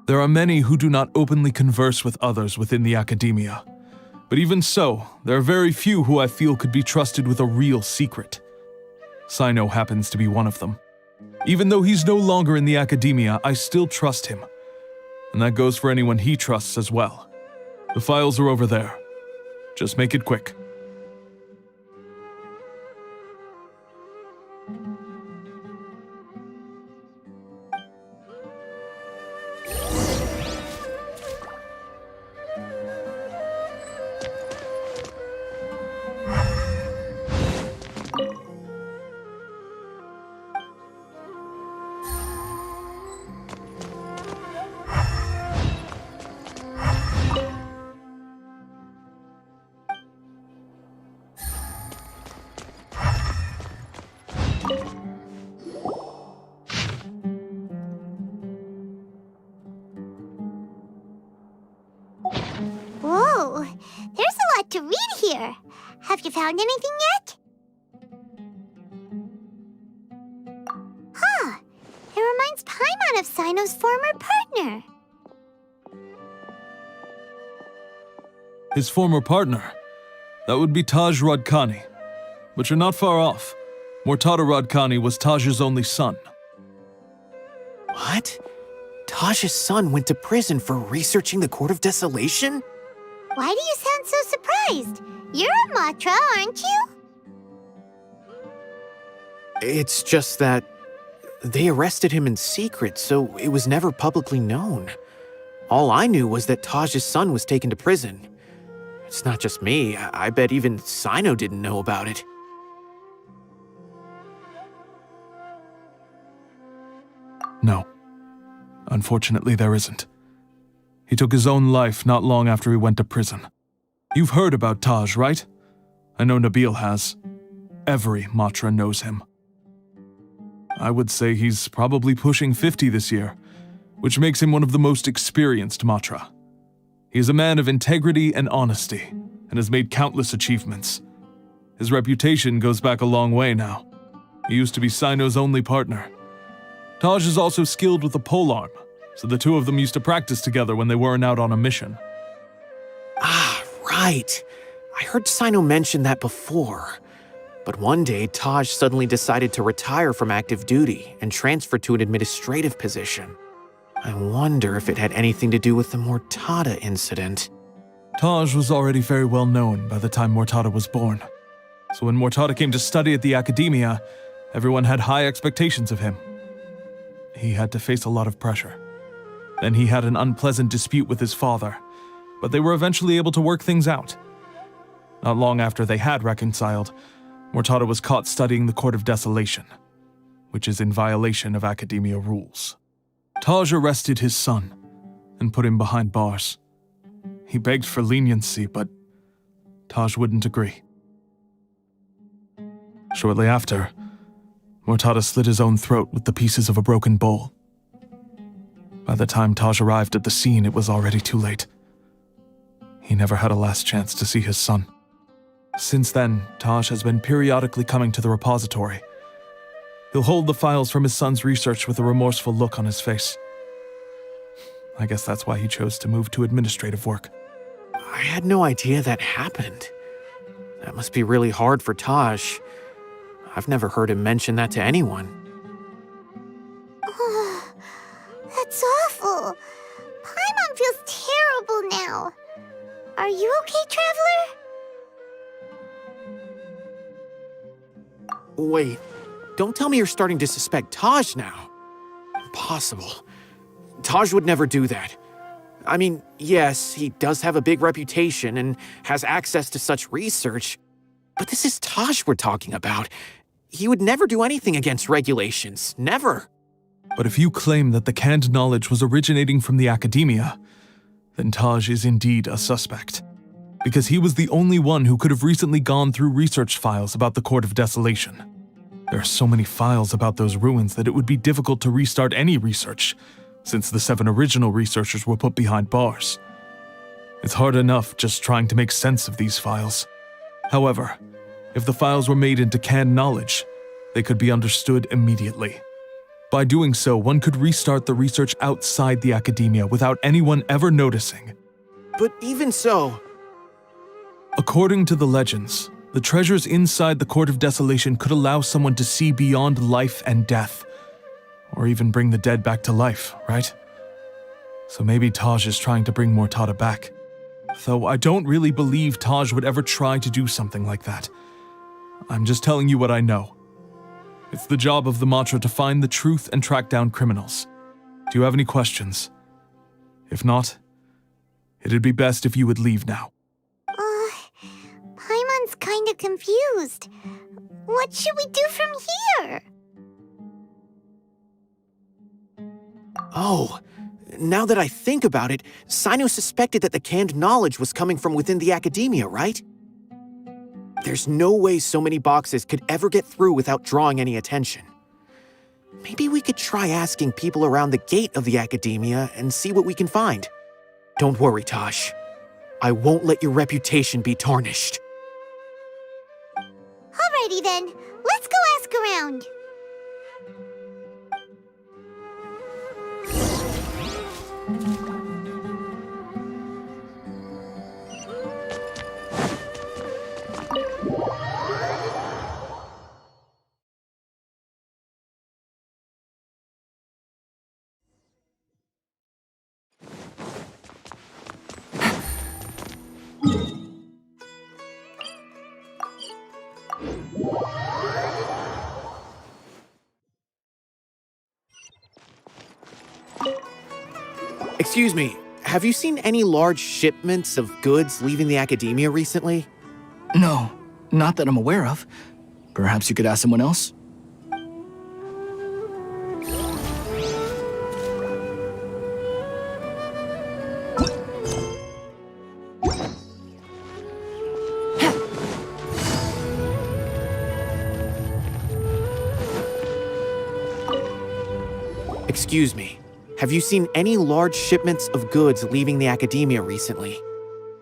There are many who do not openly converse with others within the academia. But even so, there are very few who I feel could be trusted with a real secret. Cyno happens to be one of them. Even though he's no longer in the academia, I still trust him. And that goes for anyone he trusts as well. The files are over there. Just make it quick. Have you found anything yet? Huh. It reminds Paimon of Cyno's former partner. His former partner? That would be Taj Radkani. But you're not far off. Mortada Radkani was Taj's only son. What? Taj's son went to prison for researching the Court of Desolation? Why do you sound so surprised? You're a Matra, aren't you? It's just that they arrested him in secret, so it was never publicly known. All I knew was that Taj's son was taken to prison. It's not just me. I bet even Cyno didn't know about it. No. Unfortunately, there isn't. He took his own life not long after he went to prison. You've heard about Taj, right? I know Nabil has. Every Matra knows him. I would say he's probably pushing 50 this year, which makes him one of the most experienced Matra. He is a man of integrity and honesty, and has made countless achievements. His reputation goes back a long way now. He used to be Cyno's only partner. Taj is also skilled with the polearm, so the two of them used to practice together when they weren't out on a mission. Ah, right. I heard Cyno mention that before. But one day, Taj suddenly decided to retire from active duty and transfer to an administrative position. I wonder if it had anything to do with the Mortada incident. Taj was already very well known by the time Mortada was born. So when Mortada came to study at the academia, everyone had high expectations of him. He had to face a lot of pressure. Then he had an unpleasant dispute with his father, but they were eventually able to work things out. Not long after they had reconciled, Mortada was caught studying the Court of Desolation, which is in violation of academia rules. Taj arrested his son and put him behind bars. He begged for leniency, but Taj wouldn't agree. Shortly after, Mortada slit his own throat with the pieces of a broken bowl. By the time Taj arrived at the scene, it was already too late. He never had a last chance to see his son. Since then, Taj has been periodically coming to the repository. He'll hold the files from his son's research with a remorseful look on his face. I guess that's why he chose to move to administrative work. I had no idea that happened. That must be really hard for Taj. I've never heard him mention that to anyone. Oh, that's awful. Paimon feels terrible now. Are you okay, Traveler? Wait, don't tell me you're starting to suspect Taj now. Impossible. Taj would never do that. I mean, yes, he does have a big reputation and has access to such research, but this is Taj we're talking about. He would never do anything against regulations. Never. But if you claim that the canned knowledge was originating from the academia, then Taj is indeed a suspect. Because he was the only one who could have recently gone through research files about the Court of Desolation. There are so many files about those ruins that it would be difficult to restart any research, since the 7 original researchers were put behind bars. It's hard enough just trying to make sense of these files. However, if the files were made into canned knowledge, they could be understood immediately. By doing so, one could restart the research outside the academia without anyone ever noticing. But even so... According to the legends, the treasures inside the Court of Desolation could allow someone to see beyond life and death, or even bring the dead back to life, right? So maybe Taj is trying to bring Mortada back. Though I don't really believe Taj would ever try to do something like that. I'm just telling you what I know. It's the job of the Matra to find the truth and track down criminals. Do you have any questions? If not, it'd be best if you would leave now. Paimon's kinda confused. What should we do from here? Oh, now that I think about it, Cyno suspected that the canned knowledge was coming from within the academia, right? There's no way so many boxes could ever get through without drawing any attention. Maybe we could try asking people around the gate of the academia and see what we can find. Don't worry, Taj. I won't let your reputation be tarnished. Alrighty then, let's go ask around. Excuse me, have you seen any large shipments of goods leaving the academia recently? No, not that I'm aware of. Perhaps you could ask someone else? Excuse me, have you seen any large shipments of goods leaving the academia recently?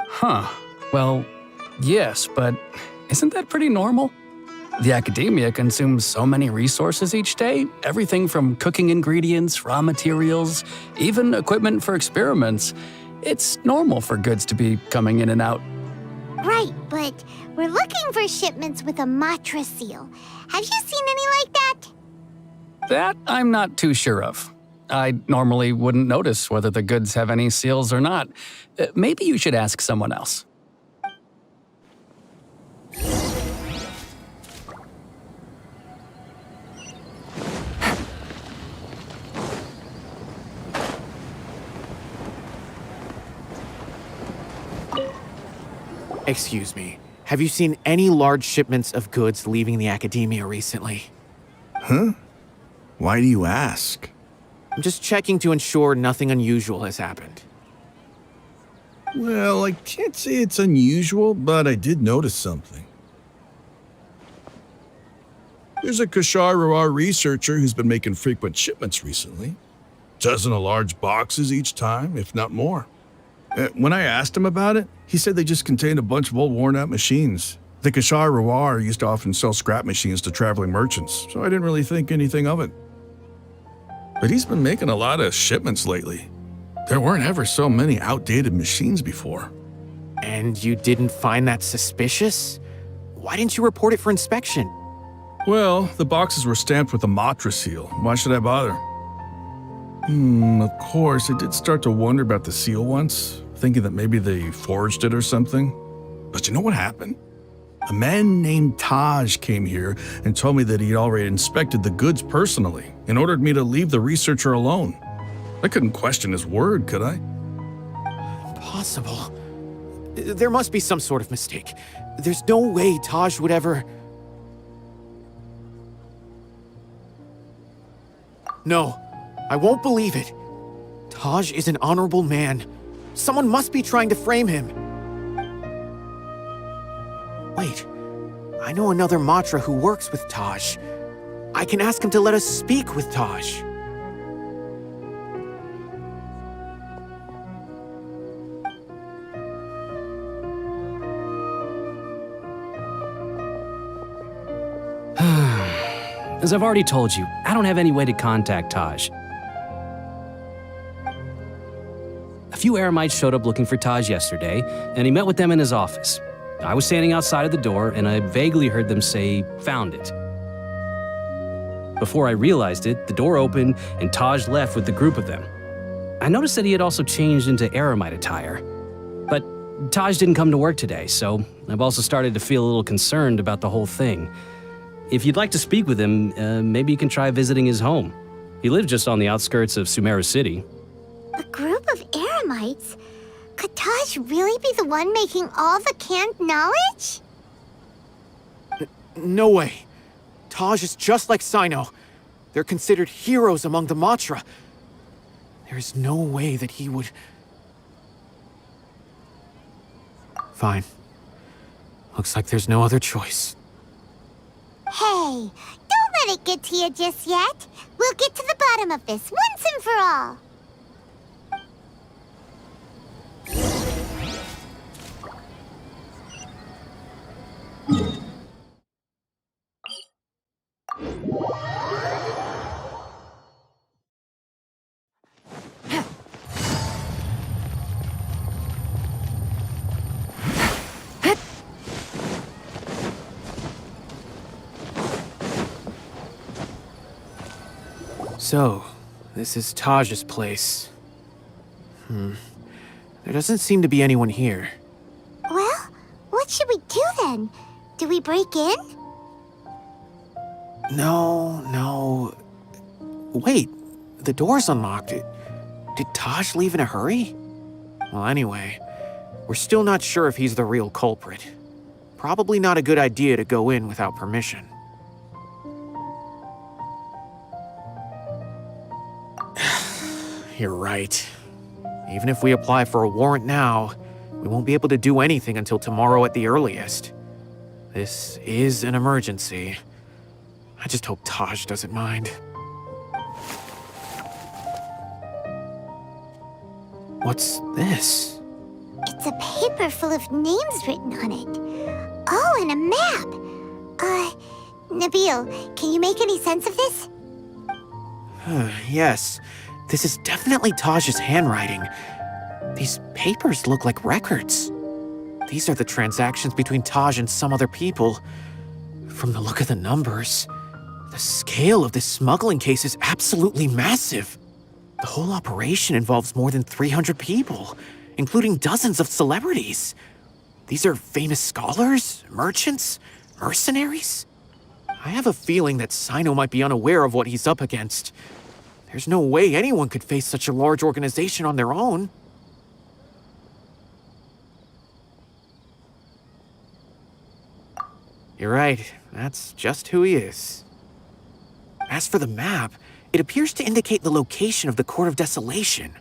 Huh. Well, yes, but isn't that pretty normal? The academia consumes so many resources each day, everything from cooking ingredients, raw materials, even equipment for experiments. It's normal for goods to be coming in and out. Right, but we're looking for shipments with a Matra seal. Have you seen any like that? That I'm not too sure of. I normally wouldn't notice whether the goods have any seals or not. Maybe you should ask someone else. Excuse me, have you seen any large shipments of goods leaving the academia recently? Huh? Why do you ask? I'm just checking to ensure nothing unusual has happened. Well, I can't say it's unusual, but I did notice something. There's a Kashar researcher who's been making frequent shipments recently. Dozen of large boxes each time, if not more. When I asked him about it, he said they just contained a bunch of old worn-out machines. The Kashar used to often sell scrap machines to traveling merchants, so I didn't really think anything of it. But he's been making a lot of shipments lately. There weren't ever so many outdated machines before. And you didn't find that suspicious? Why didn't you report it for inspection? Well, the boxes were stamped with a Matra seal. Why should I bother? Of course, I did start to wonder about the seal once, thinking that maybe they forged it or something. But you know what happened? A man named Taj came here and told me that he'd already inspected the goods personally and ordered me to leave the researcher alone. I couldn't question his word, could I? Impossible. There must be some sort of mistake. There's no way Taj would ever... No, I won't believe it. Taj is an honorable man. Someone must be trying to frame him. Wait, I know another Matra who works with Taj. I can ask him to let us speak with Taj. As I've already told you, I don't have any way to contact Taj. A few Eremites showed up looking for Taj yesterday, and he met with them in his office. I was standing outside of the door, and I vaguely heard them say, "Found it." Before I realized it, the door opened, and Taj left with the group of them. I noticed that he had also changed into Eremite attire. But Taj didn't come to work today, so I've also started to feel a little concerned about the whole thing. If you'd like to speak with him, maybe you can try visiting his home. He lives just on the outskirts of Sumeru City. A group of Eremites? Could Taj really be the one making all the canned knowledge? No way. Taj is just like Cyno. They're considered heroes among the Matra. There's no way that he would... Fine. Looks like there's no other choice. Hey, don't let it get to you just yet. We'll get to the bottom of this once and for all. So, this is Taj's place. There doesn't seem to be anyone here. Well, what should we do then? Do we break in? No. Wait, the door's unlocked. Did Taj leave in a hurry? Well, anyway, we're still not sure if he's the real culprit. Probably not a good idea to go in without permission. You're right. Even if we apply for a warrant now, we won't be able to do anything until tomorrow at the earliest. This is an emergency. I just hope Taj doesn't mind. What's this? It's a paper full of names written on it. Oh, and a map. Nabil, can you make any sense of this? Yes, this is definitely Taj's handwriting. These papers look like records. These are the transactions between Taj and some other people. From the look of the numbers, the scale of this smuggling case is absolutely massive. The whole operation involves more than 300 people, including dozens of celebrities. These are famous scholars, merchants, mercenaries. I have a feeling that Cyno might be unaware of what he's up against. There's no way anyone could face such a large organization on their own. You're right, that's just who he is. As for the map, it appears to indicate the location of the Court of Desolation.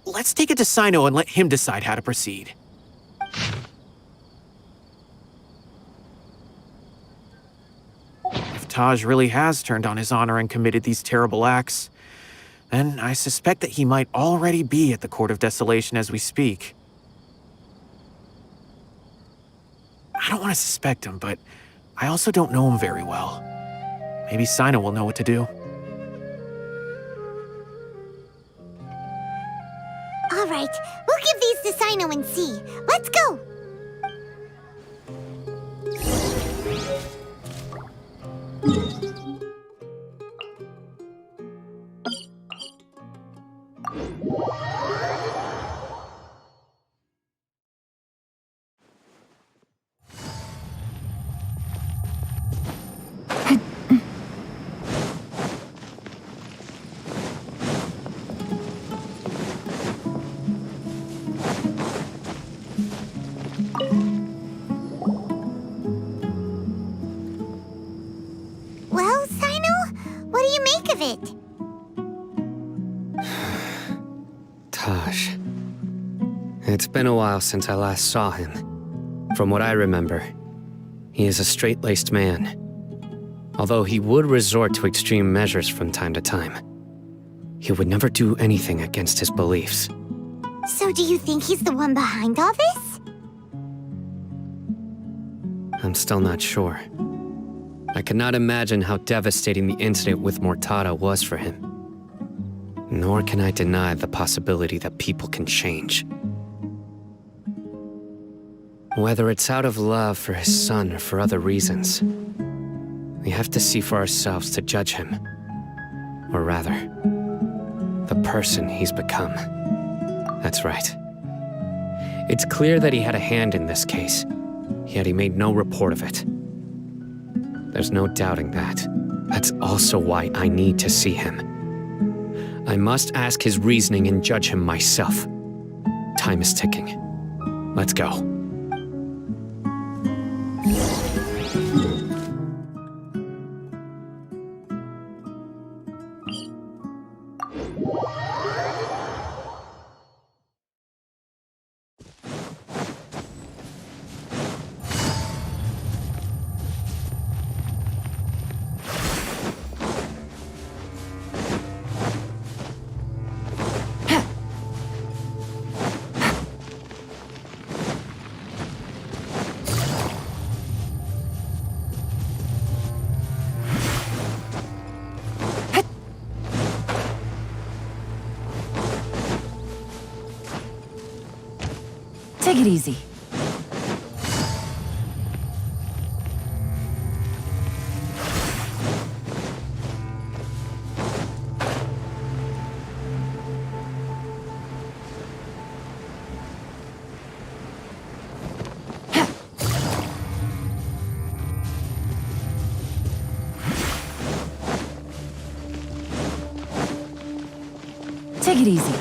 Let's take it to Cyno and let him decide how to proceed. If Taj really has turned on his honor and committed these terrible acts, then I suspect that he might already be at the Court of Desolation as we speak. I don't want to suspect him, but I also don't know him very well. Maybe Cyno will know what to do. All right, we'll give these to Cyno and see. Let's go! Well, Cyno, what do you make of it? Taj. It's been a while since I last saw him. From what I remember, he is a straight-laced man. Although he would resort to extreme measures from time to time, he would never do anything against his beliefs. So do you think he's the one behind all this? I'm still not sure. I cannot imagine how devastating the incident with Mortada was for him. Nor can I deny the possibility that people can change. Whether it's out of love for his son or for other reasons, we have to see for ourselves to judge him. Or rather, the person he's become. That's right. It's clear that he had a hand in this case, yet he made no report of it. There's no doubting that. That's also why I need to see him. I must ask his reasoning and judge him myself. Time is ticking. Let's go. Take it easy. Take it easy.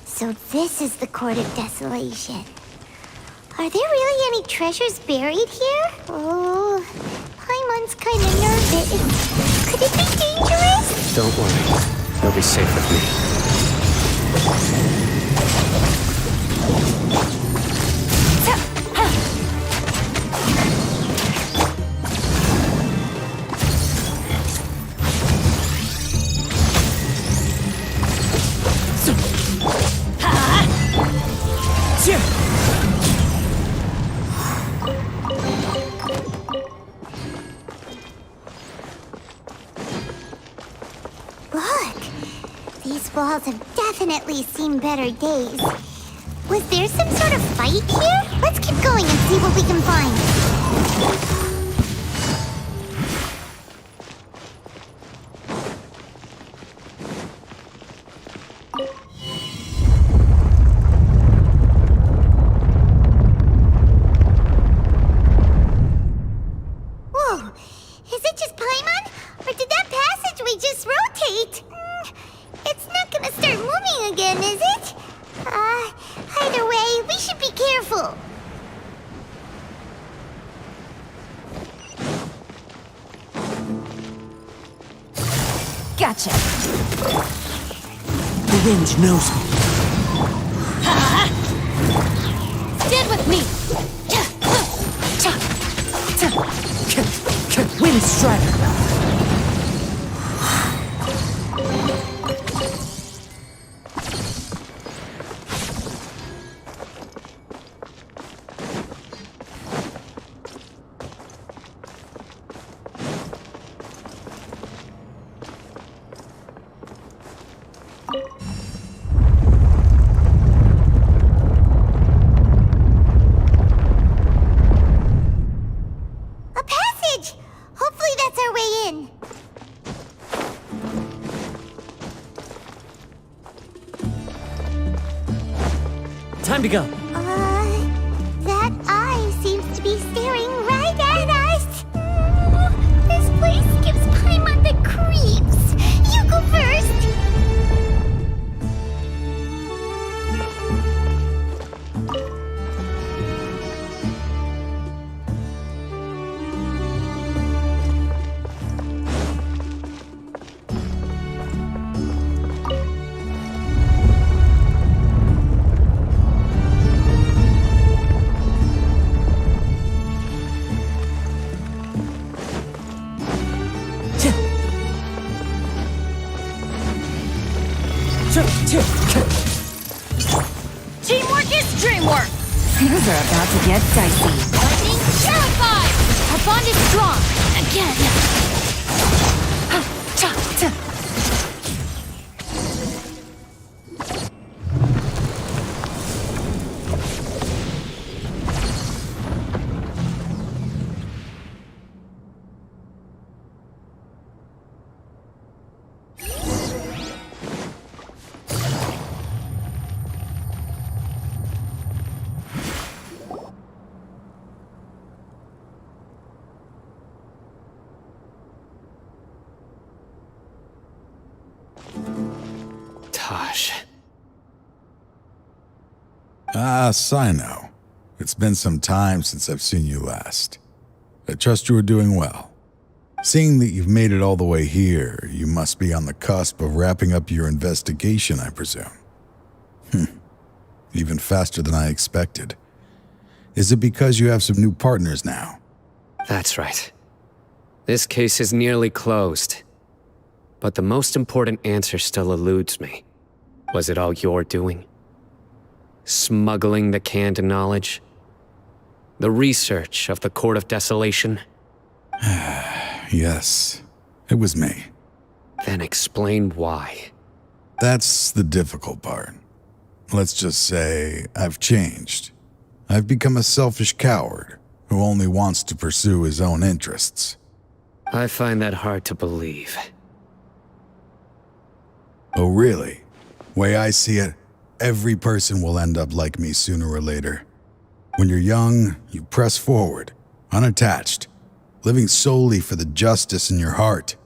So this is the Court of Desolation. Are there really any treasures buried here? Oh, Paimon's kinda nervous. Could it be dangerous? Don't worry. You'll be safe with me. Look, these walls have definitely seen better days. Was there some sort of fight here? Let's keep going and see what we can find. Whoa, is it just Paimon? Or did that passageway just rotate? It's not gonna start moving again, is it? Either way, we should be careful. Gotcha. The wind knows me. Stand with me. Wind strider. A passage! Hopefully that's our way in. Time to go. That eye seems to be staring right at us. This place gives Paimon the creeps. You go first. Teamwork is dreamwork. Things are about to get dicey. Lightning terrified. Our bond is strong. Again. Taj. Cyno. It's been some time since I've seen you last. I trust you are doing well. Seeing that you've made it all the way here, you must be on the cusp of wrapping up your investigation, I presume. Even faster than I expected. Is it because you have some new partners now? That's right. This case is nearly closed. But the most important answer still eludes me. Was it all your doing? Smuggling the canned knowledge? The research of the Court of Desolation? Yes, it was me. Then explain why. That's the difficult part. Let's just say I've changed. I've become a selfish coward who only wants to pursue his own interests. I find that hard to believe. Oh, really? Way I see it, every person will end up like me sooner or later. When you're young, you press forward, unattached, living solely for the justice in your heart.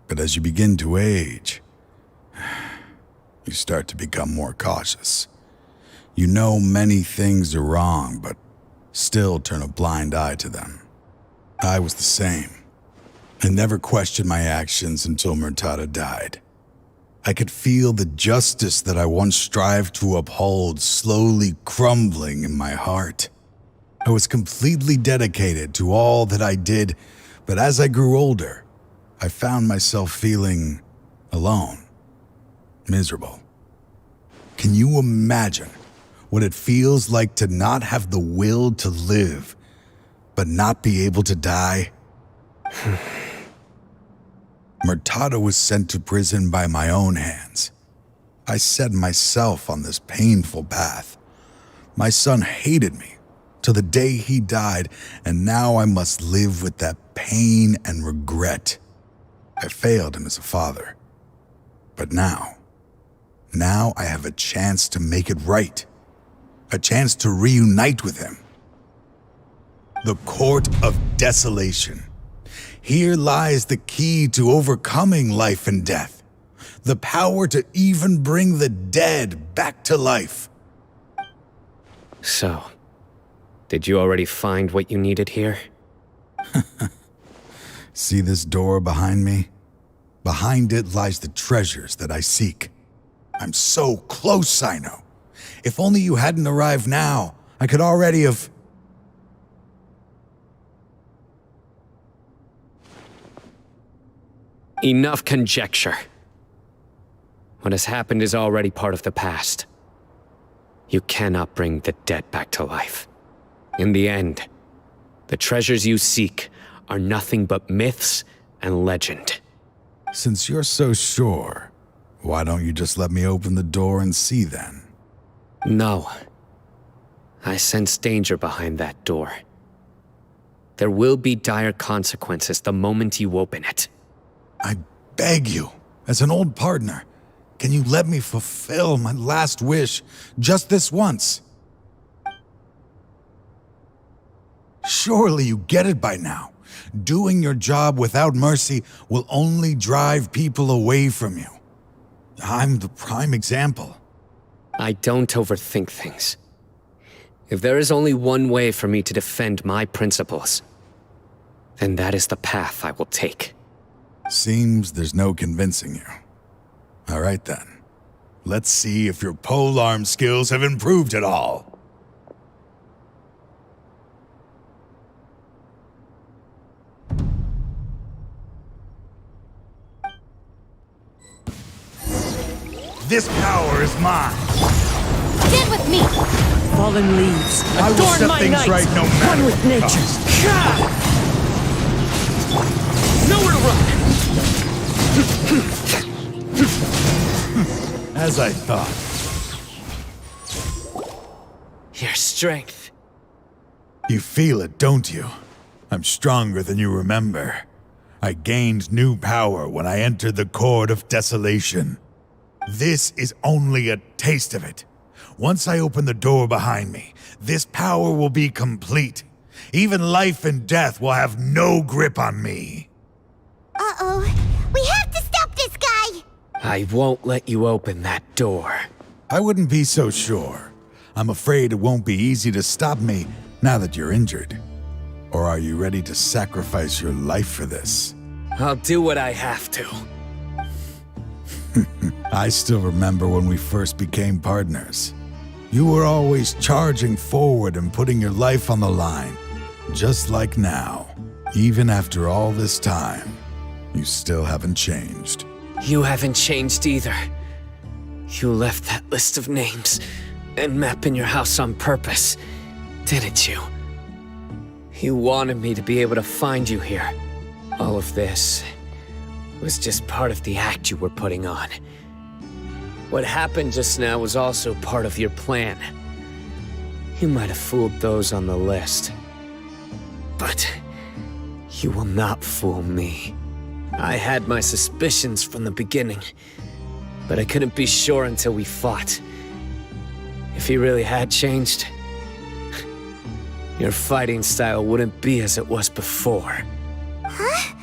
But as you begin to age, you start to become more cautious. You know many things are wrong, but still turn a blind eye to them. I was the same. I never questioned my actions until Murtada died. I could feel the justice that I once strived to uphold slowly crumbling in my heart. I was completely dedicated to all that I did, but as I grew older, I found myself feeling alone, miserable. Can you imagine what it feels like to not have the will to live, but not be able to die? Murtada was sent to prison by my own hands. I set myself on this painful path. My son hated me till the day he died, and now I must live with that pain and regret. I failed him as a father. But now I have a chance to make it right. A chance to reunite with him. The Court of Desolation. Here lies the key to overcoming life and death. The power to even bring the dead back to life. So, did you already find what you needed here? See this door behind me? Behind it lies the treasures that I seek. I'm so close, Cyno. If only you hadn't arrived now, I could already have... Enough conjecture. What has happened is already part of the past. You cannot bring the dead back to life. In the end, the treasures you seek are nothing but myths and legend. Since you're so sure, why don't you just let me open the door and see then? No. I sense danger behind that door. There will be dire consequences the moment you open it. I beg you, as an old partner, can you let me fulfill my last wish just this once? Surely you get it by now. Doing your job without mercy will only drive people away from you. I'm the prime example. I don't overthink things. If there is only one way for me to defend my principles, then that is the path I will take. Seems there's no convincing you. All right then. Let's see if your polearm skills have improved at all. This power is mine. Stand with me! Fallen leaves. I will Adorn set my things night. right no matter One with what the nature. cost. Nowhere to run. As I thought. Your strength. You feel it, don't you? I'm stronger than you remember. I gained new power when I entered the Court of Desolation. This is only a taste of it. Once I open the door behind me, this power will be complete. Even life and death will have no grip on me. Uh-oh. We have to stop this guy! I won't let you open that door. I wouldn't be so sure. I'm afraid it won't be easy to stop me now that you're injured. Or are you ready to sacrifice your life for this? I'll do what I have to. I still remember when we first became partners. You were always charging forward and putting your life on the line, just like now. Even after all this time, you still haven't changed. You haven't changed either. You left that list of names and mapping your house on purpose, didn't you? You wanted me to be able to find you here. All of this was just part of the act you were putting on. What happened just now was also part of your plan. You might have fooled those on the list, but you will not fool me. I had my suspicions from the beginning, but I couldn't be sure until we fought. If he really had changed, your fighting style wouldn't be as it was before. Huh?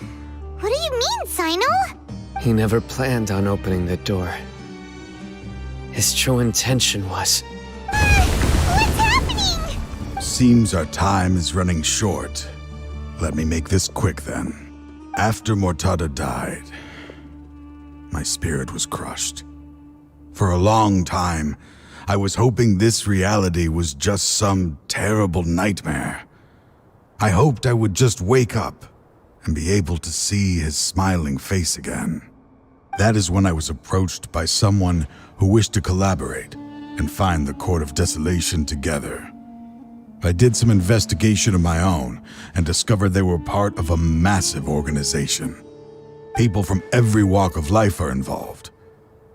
What do you mean, Cyno? He never planned on opening the door. His true intention was... What's happening? Seems our time is running short. Let me make this quick then. After Mortada died, my spirit was crushed. For a long time, I was hoping this reality was just some terrible nightmare. I hoped I would just wake up and be able to see his smiling face again. That is when I was approached by someone who wished to collaborate and find the Court of Desolation together. I did some investigation of my own and discovered they were part of a massive organization. People from every walk of life are involved.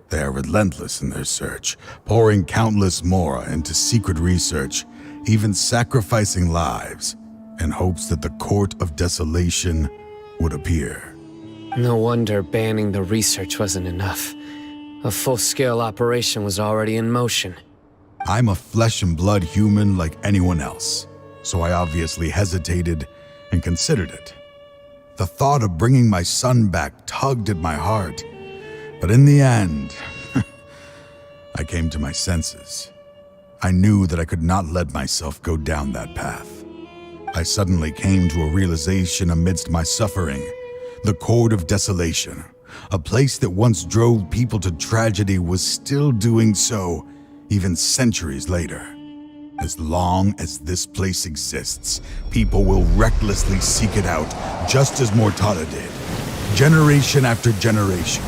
They are relentless in their search, pouring countless mora into secret research, even sacrificing lives in hopes that the Court of Desolation would appear. No wonder banning the research wasn't enough. A full-scale operation was already in motion. I'm a flesh and blood human like anyone else, so I obviously hesitated and considered it. The thought of bringing my son back tugged at my heart, but in the end, I came to my senses. I knew that I could not let myself go down that path. I suddenly came to a realization amidst my suffering. The Court of Desolation, a place that once drove people to tragedy, was still doing so even centuries later. As long as this place exists, people will recklessly seek it out, just as Mortada did, generation after generation,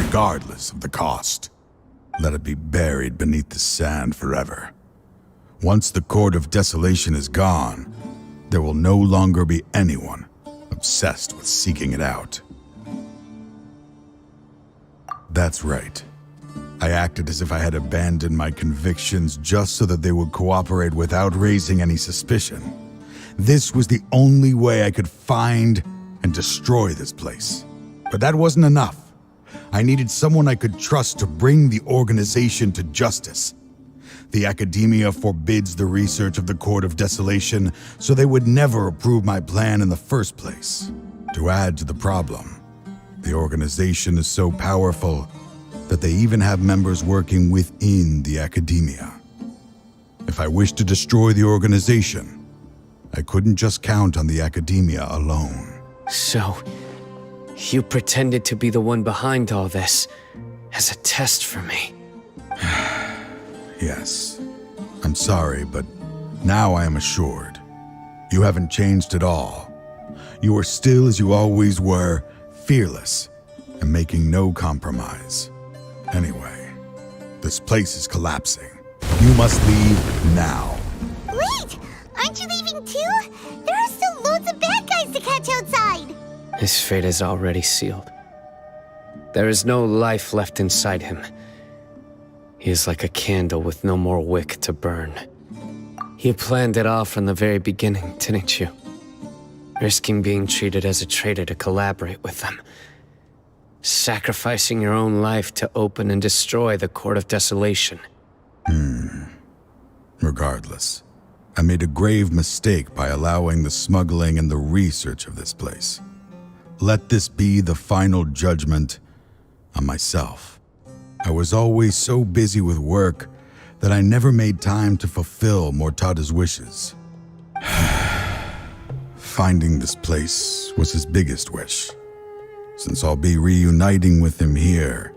regardless of the cost. Let it be buried beneath the sand forever. Once the Court of Desolation is gone, there will no longer be anyone obsessed with seeking it out. That's right. I acted as if I had abandoned my convictions just so that they would cooperate without raising any suspicion. This was the only way I could find and destroy this place. But that wasn't enough. I needed someone I could trust to bring the organization to justice. The Academia forbids the research of the Court of Desolation, so they would never approve my plan in the first place. To add to the problem, the organization is so powerful that they even have members working within the Academia. If I wished to destroy the organization, I couldn't just count on the Academia alone. So, you pretended to be the one behind all this as a test for me. Yes. I'm sorry, but now I am assured. You haven't changed at all. You are still as you always were, fearless and making no compromise. Anyway, this place is collapsing. You must leave now. Wait! Aren't you leaving too? There are still loads of bad guys to catch outside! His fate is already sealed. There is no life left inside him. He is like a candle with no more wick to burn. You planned it all from the very beginning, didn't you? Risking being treated as a traitor to collaborate with them. Sacrificing your own life to open and destroy the Court of Desolation. Regardless, I made a grave mistake by allowing the smuggling and the research of this place. Let this be the final judgment on myself. I was always so busy with work that I never made time to fulfill Mortada's wishes. Finding this place was his biggest wish. Since I'll be reuniting with him here,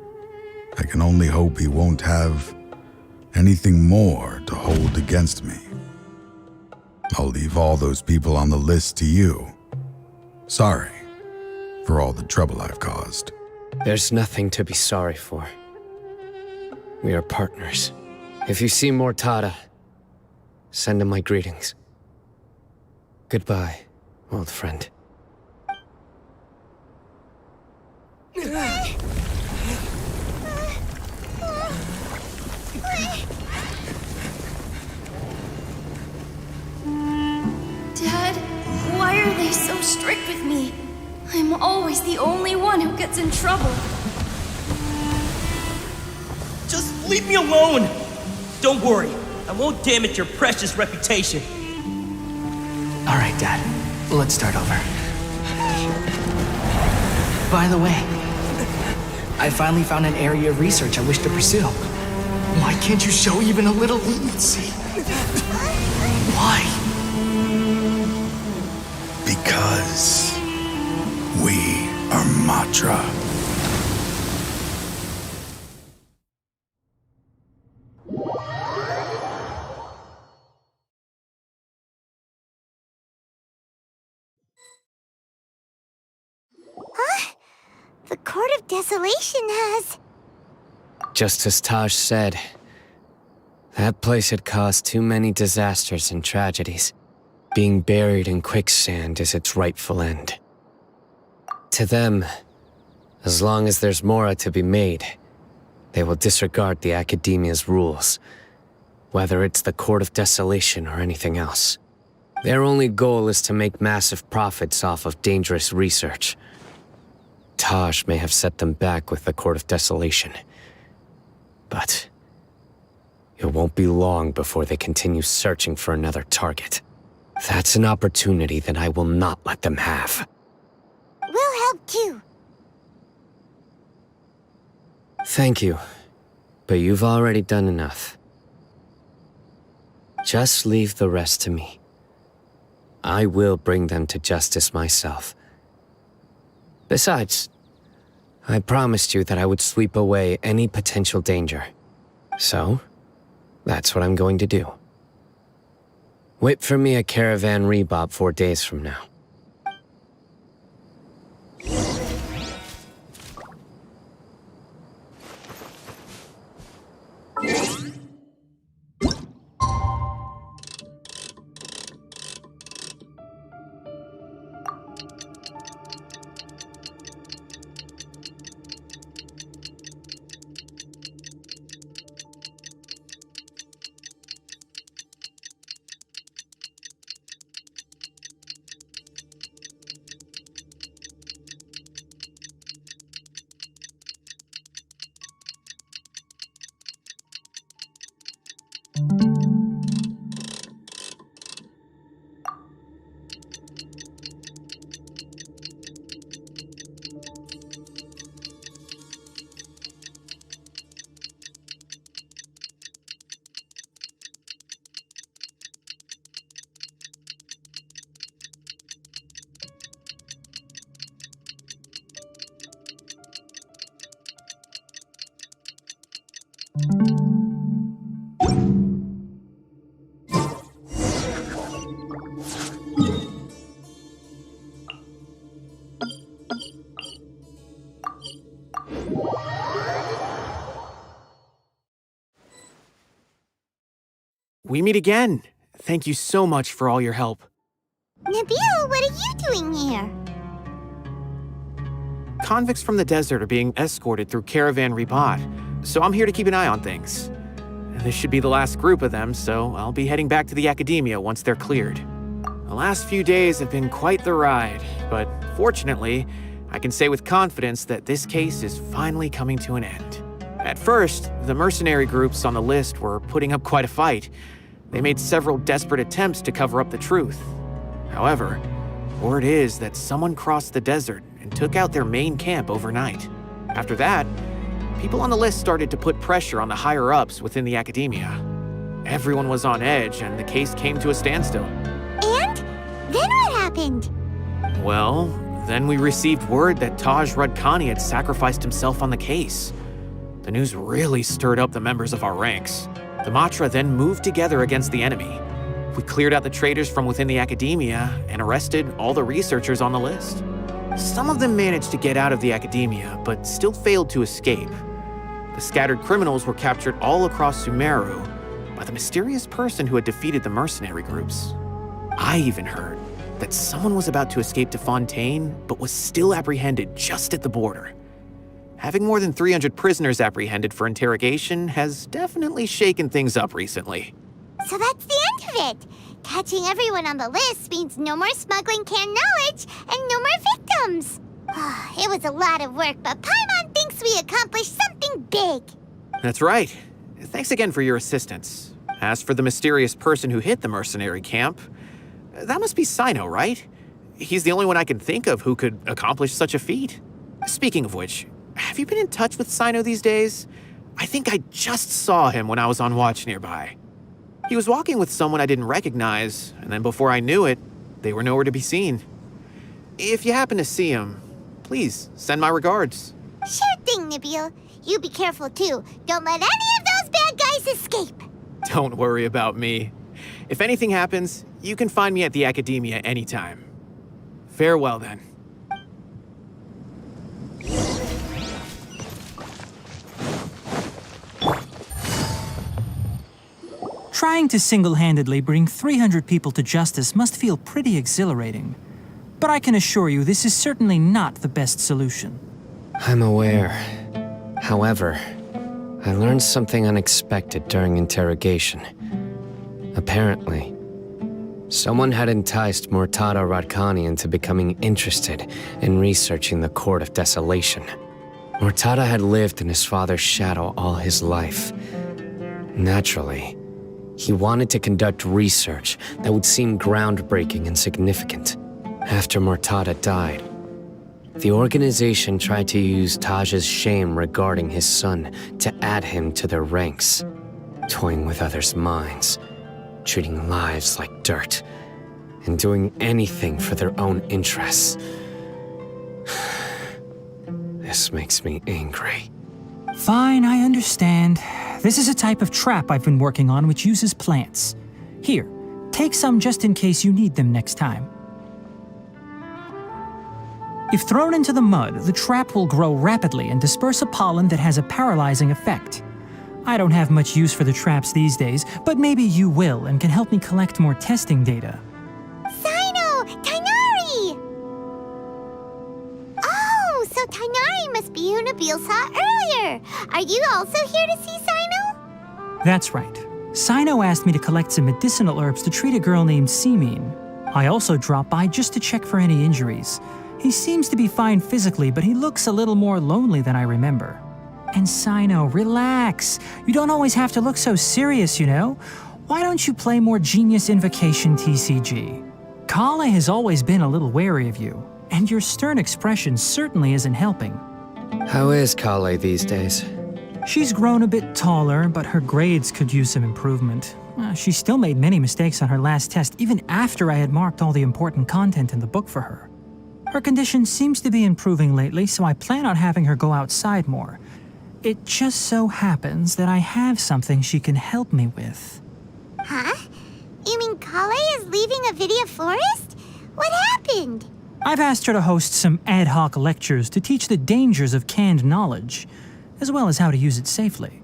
I can only hope he won't have anything more to hold against me. I'll leave all those people on the list to you. Sorry for all the trouble I've caused. There's nothing to be sorry for. We are partners. If you see Mortada, send him my greetings. Goodbye, old friend. Dad, why are they so strict with me? I'm always the only one who gets in trouble. Just leave me alone! Don't worry, I won't damage your precious reputation. All right, Dad. Let's start over. By the way, I finally found an area of research I wish to pursue. Why can't you show even a little leniency? Why? Because we are Matra. The Court of Desolation has... Just as Taj said, that place had caused too many disasters and tragedies. Being buried in quicksand is its rightful end. To them, as long as there's more to be made, they will disregard the Academia's rules, whether it's the Court of Desolation or anything else. Their only goal is to make massive profits off of dangerous research. Taj may have set them back with the Court of Desolation, but it won't be long before they continue searching for another target. That's an opportunity that I will not let them have. We'll help too. Thank you, but you've already done enough. Just leave the rest to me. I will bring them to justice myself. Besides, I promised you that I would sweep away any potential danger. So, that's what I'm going to do. Wait for me at Caravan Rebob 4 days from now. We meet again. Thank you so much for all your help. Nabil, what are you doing here? Convicts from the desert are being escorted through Caravan Rebob, so I'm here to keep an eye on things. This should be the last group of them, so I'll be heading back to the Academia once they're cleared. The last few days have been quite the ride, but fortunately, I can say with confidence that this case is finally coming to an end. At first, the mercenary groups on the list were putting up quite a fight. They made several desperate attempts to cover up the truth. However, word is that someone crossed the desert and took out their main camp overnight. After that, people on the list started to put pressure on the higher-ups within the Academia. Everyone was on edge, and the case came to a standstill. And? Then what happened? Well, then we received word that Taj Rudkani had sacrificed himself on the case. The news really stirred up the members of our ranks. The Matra then moved together against the enemy. We cleared out the traitors from within the Academia and arrested all the researchers on the list. Some of them managed to get out of the Academia, but still failed to escape. The scattered criminals were captured all across Sumeru, by the mysterious person who had defeated the mercenary groups. I even heard that someone was about to escape to Fontaine, but was still apprehended just at the border. Having more than 300 prisoners apprehended for interrogation has definitely shaken things up recently. So that's the end of it. Catching everyone on the list means no more smuggling canned knowledge and no more victims. It was a lot of work, but Paimon thinks we accomplished something big. That's right. Thanks again for your assistance. As for the mysterious person who hit the mercenary camp, that must be Cyno, right? He's the only one I can think of who could accomplish such a feat. Speaking of which, have you been in touch with Cyno these days? I think I just saw him when I was on watch nearby. He was walking with someone I didn't recognize, and then before I knew it, they were nowhere to be seen. If you happen to see him, please send my regards. Sure thing, Nabil. You be careful too. Don't let any of those bad guys escape. Don't worry about me. If anything happens, you can find me at the Academia anytime. Farewell then. Trying to single-handedly bring 300 people to justice must feel pretty exhilarating. But I can assure you this is certainly not the best solution. I'm aware. However, I learned something unexpected during interrogation. Apparently, someone had enticed Murtada Radkani into becoming interested in researching the Court of Desolation. Murtada had lived in his father's shadow all his life. Naturally, he wanted to conduct research that would seem groundbreaking and significant. After Murtada died, the organization tried to use Taj's shame regarding his son to add him to their ranks, toying with others' minds, treating lives like dirt, and doing anything for their own interests. This makes me angry. Fine, I understand. This is a type of trap I've been working on which uses plants. Here, take some just in case you need them next time. If thrown into the mud, the trap will grow rapidly and disperse a pollen that has a paralyzing effect. I don't have much use for the traps these days, but maybe you will and can help me collect more testing data. Cyno! Tighnari! Oh, so Tighnari must be who Nabil saw earlier. Are you also here to see Cyno? That's right. Cyno asked me to collect some medicinal herbs to treat a girl named Simin. I also dropped by just to check for any injuries. He seems to be fine physically, but he looks a little more lonely than I remember. And Cyno, relax. You don't always have to look so serious, you know? Why don't you play more Genius Invocation TCG? Kale has always been a little wary of you, and your stern expression certainly isn't helping. How is Kale these days? She's grown a bit taller, but her grades could use some improvement. She still made many mistakes on her last test, even after I had marked all the important content in the book for her. Her condition seems to be improving lately, so I plan on having her go outside more. It just so happens that I have something she can help me with. Huh? You mean Kale is leaving Avidia Forest? What happened? I've asked her to host some ad hoc lectures to teach the dangers of canned knowledge, as well as how to use it safely.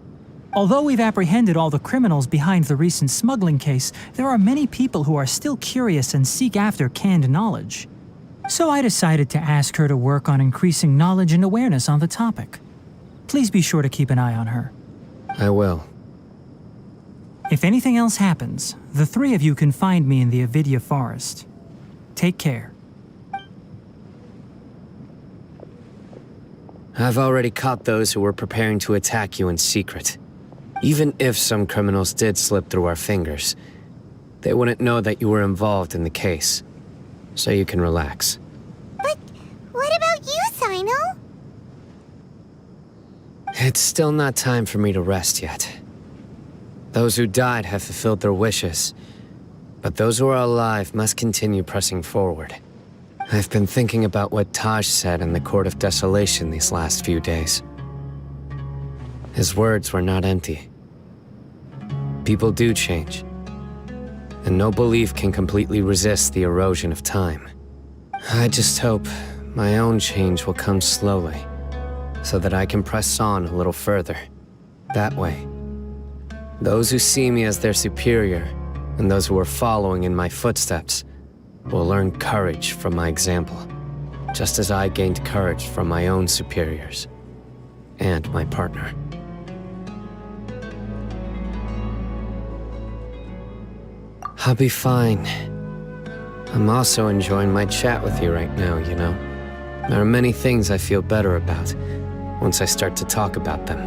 Although we've apprehended all the criminals behind the recent smuggling case, there are many people who are still curious and seek after canned knowledge. So I decided to ask her to work on increasing knowledge and awareness on the topic. Please be sure to keep an eye on her. I will. If anything else happens, the three of you can find me in the Avidia Forest. Take care. I've already caught those who were preparing to attack you in secret. Even if some criminals did slip through our fingers, they wouldn't know that you were involved in the case. So you can relax. But what about you, Cyno? It's still not time for me to rest yet. Those who died have fulfilled their wishes, but those who are alive must continue pressing forward. I've been thinking about what Taj said in the Court of Desolation these last few days. His words were not empty. People do change, and no belief can completely resist the erosion of time. I just hope my own change will come slowly, so that I can press on a little further. That way, Those who see me as their superior, and those who are following in my footsteps, will learn courage from my example, just as I gained courage from my own superiors and my partner. I'll be fine. I'm also enjoying my chat with you right now, you know. There are many things I feel better about once I start to talk about them.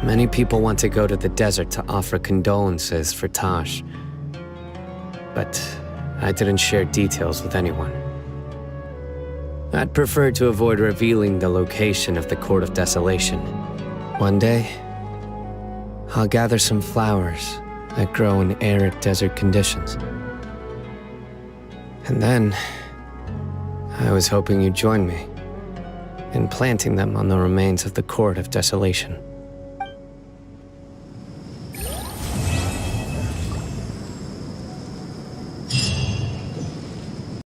Many people want to go to the desert to offer condolences for Taj, but I didn't share details with anyone. I'd prefer to avoid revealing the location of the Court of Desolation. One day, I'll gather some flowers that grow in arid desert conditions. And then, I was hoping you'd join me in planting them on the remains of the Court of Desolation.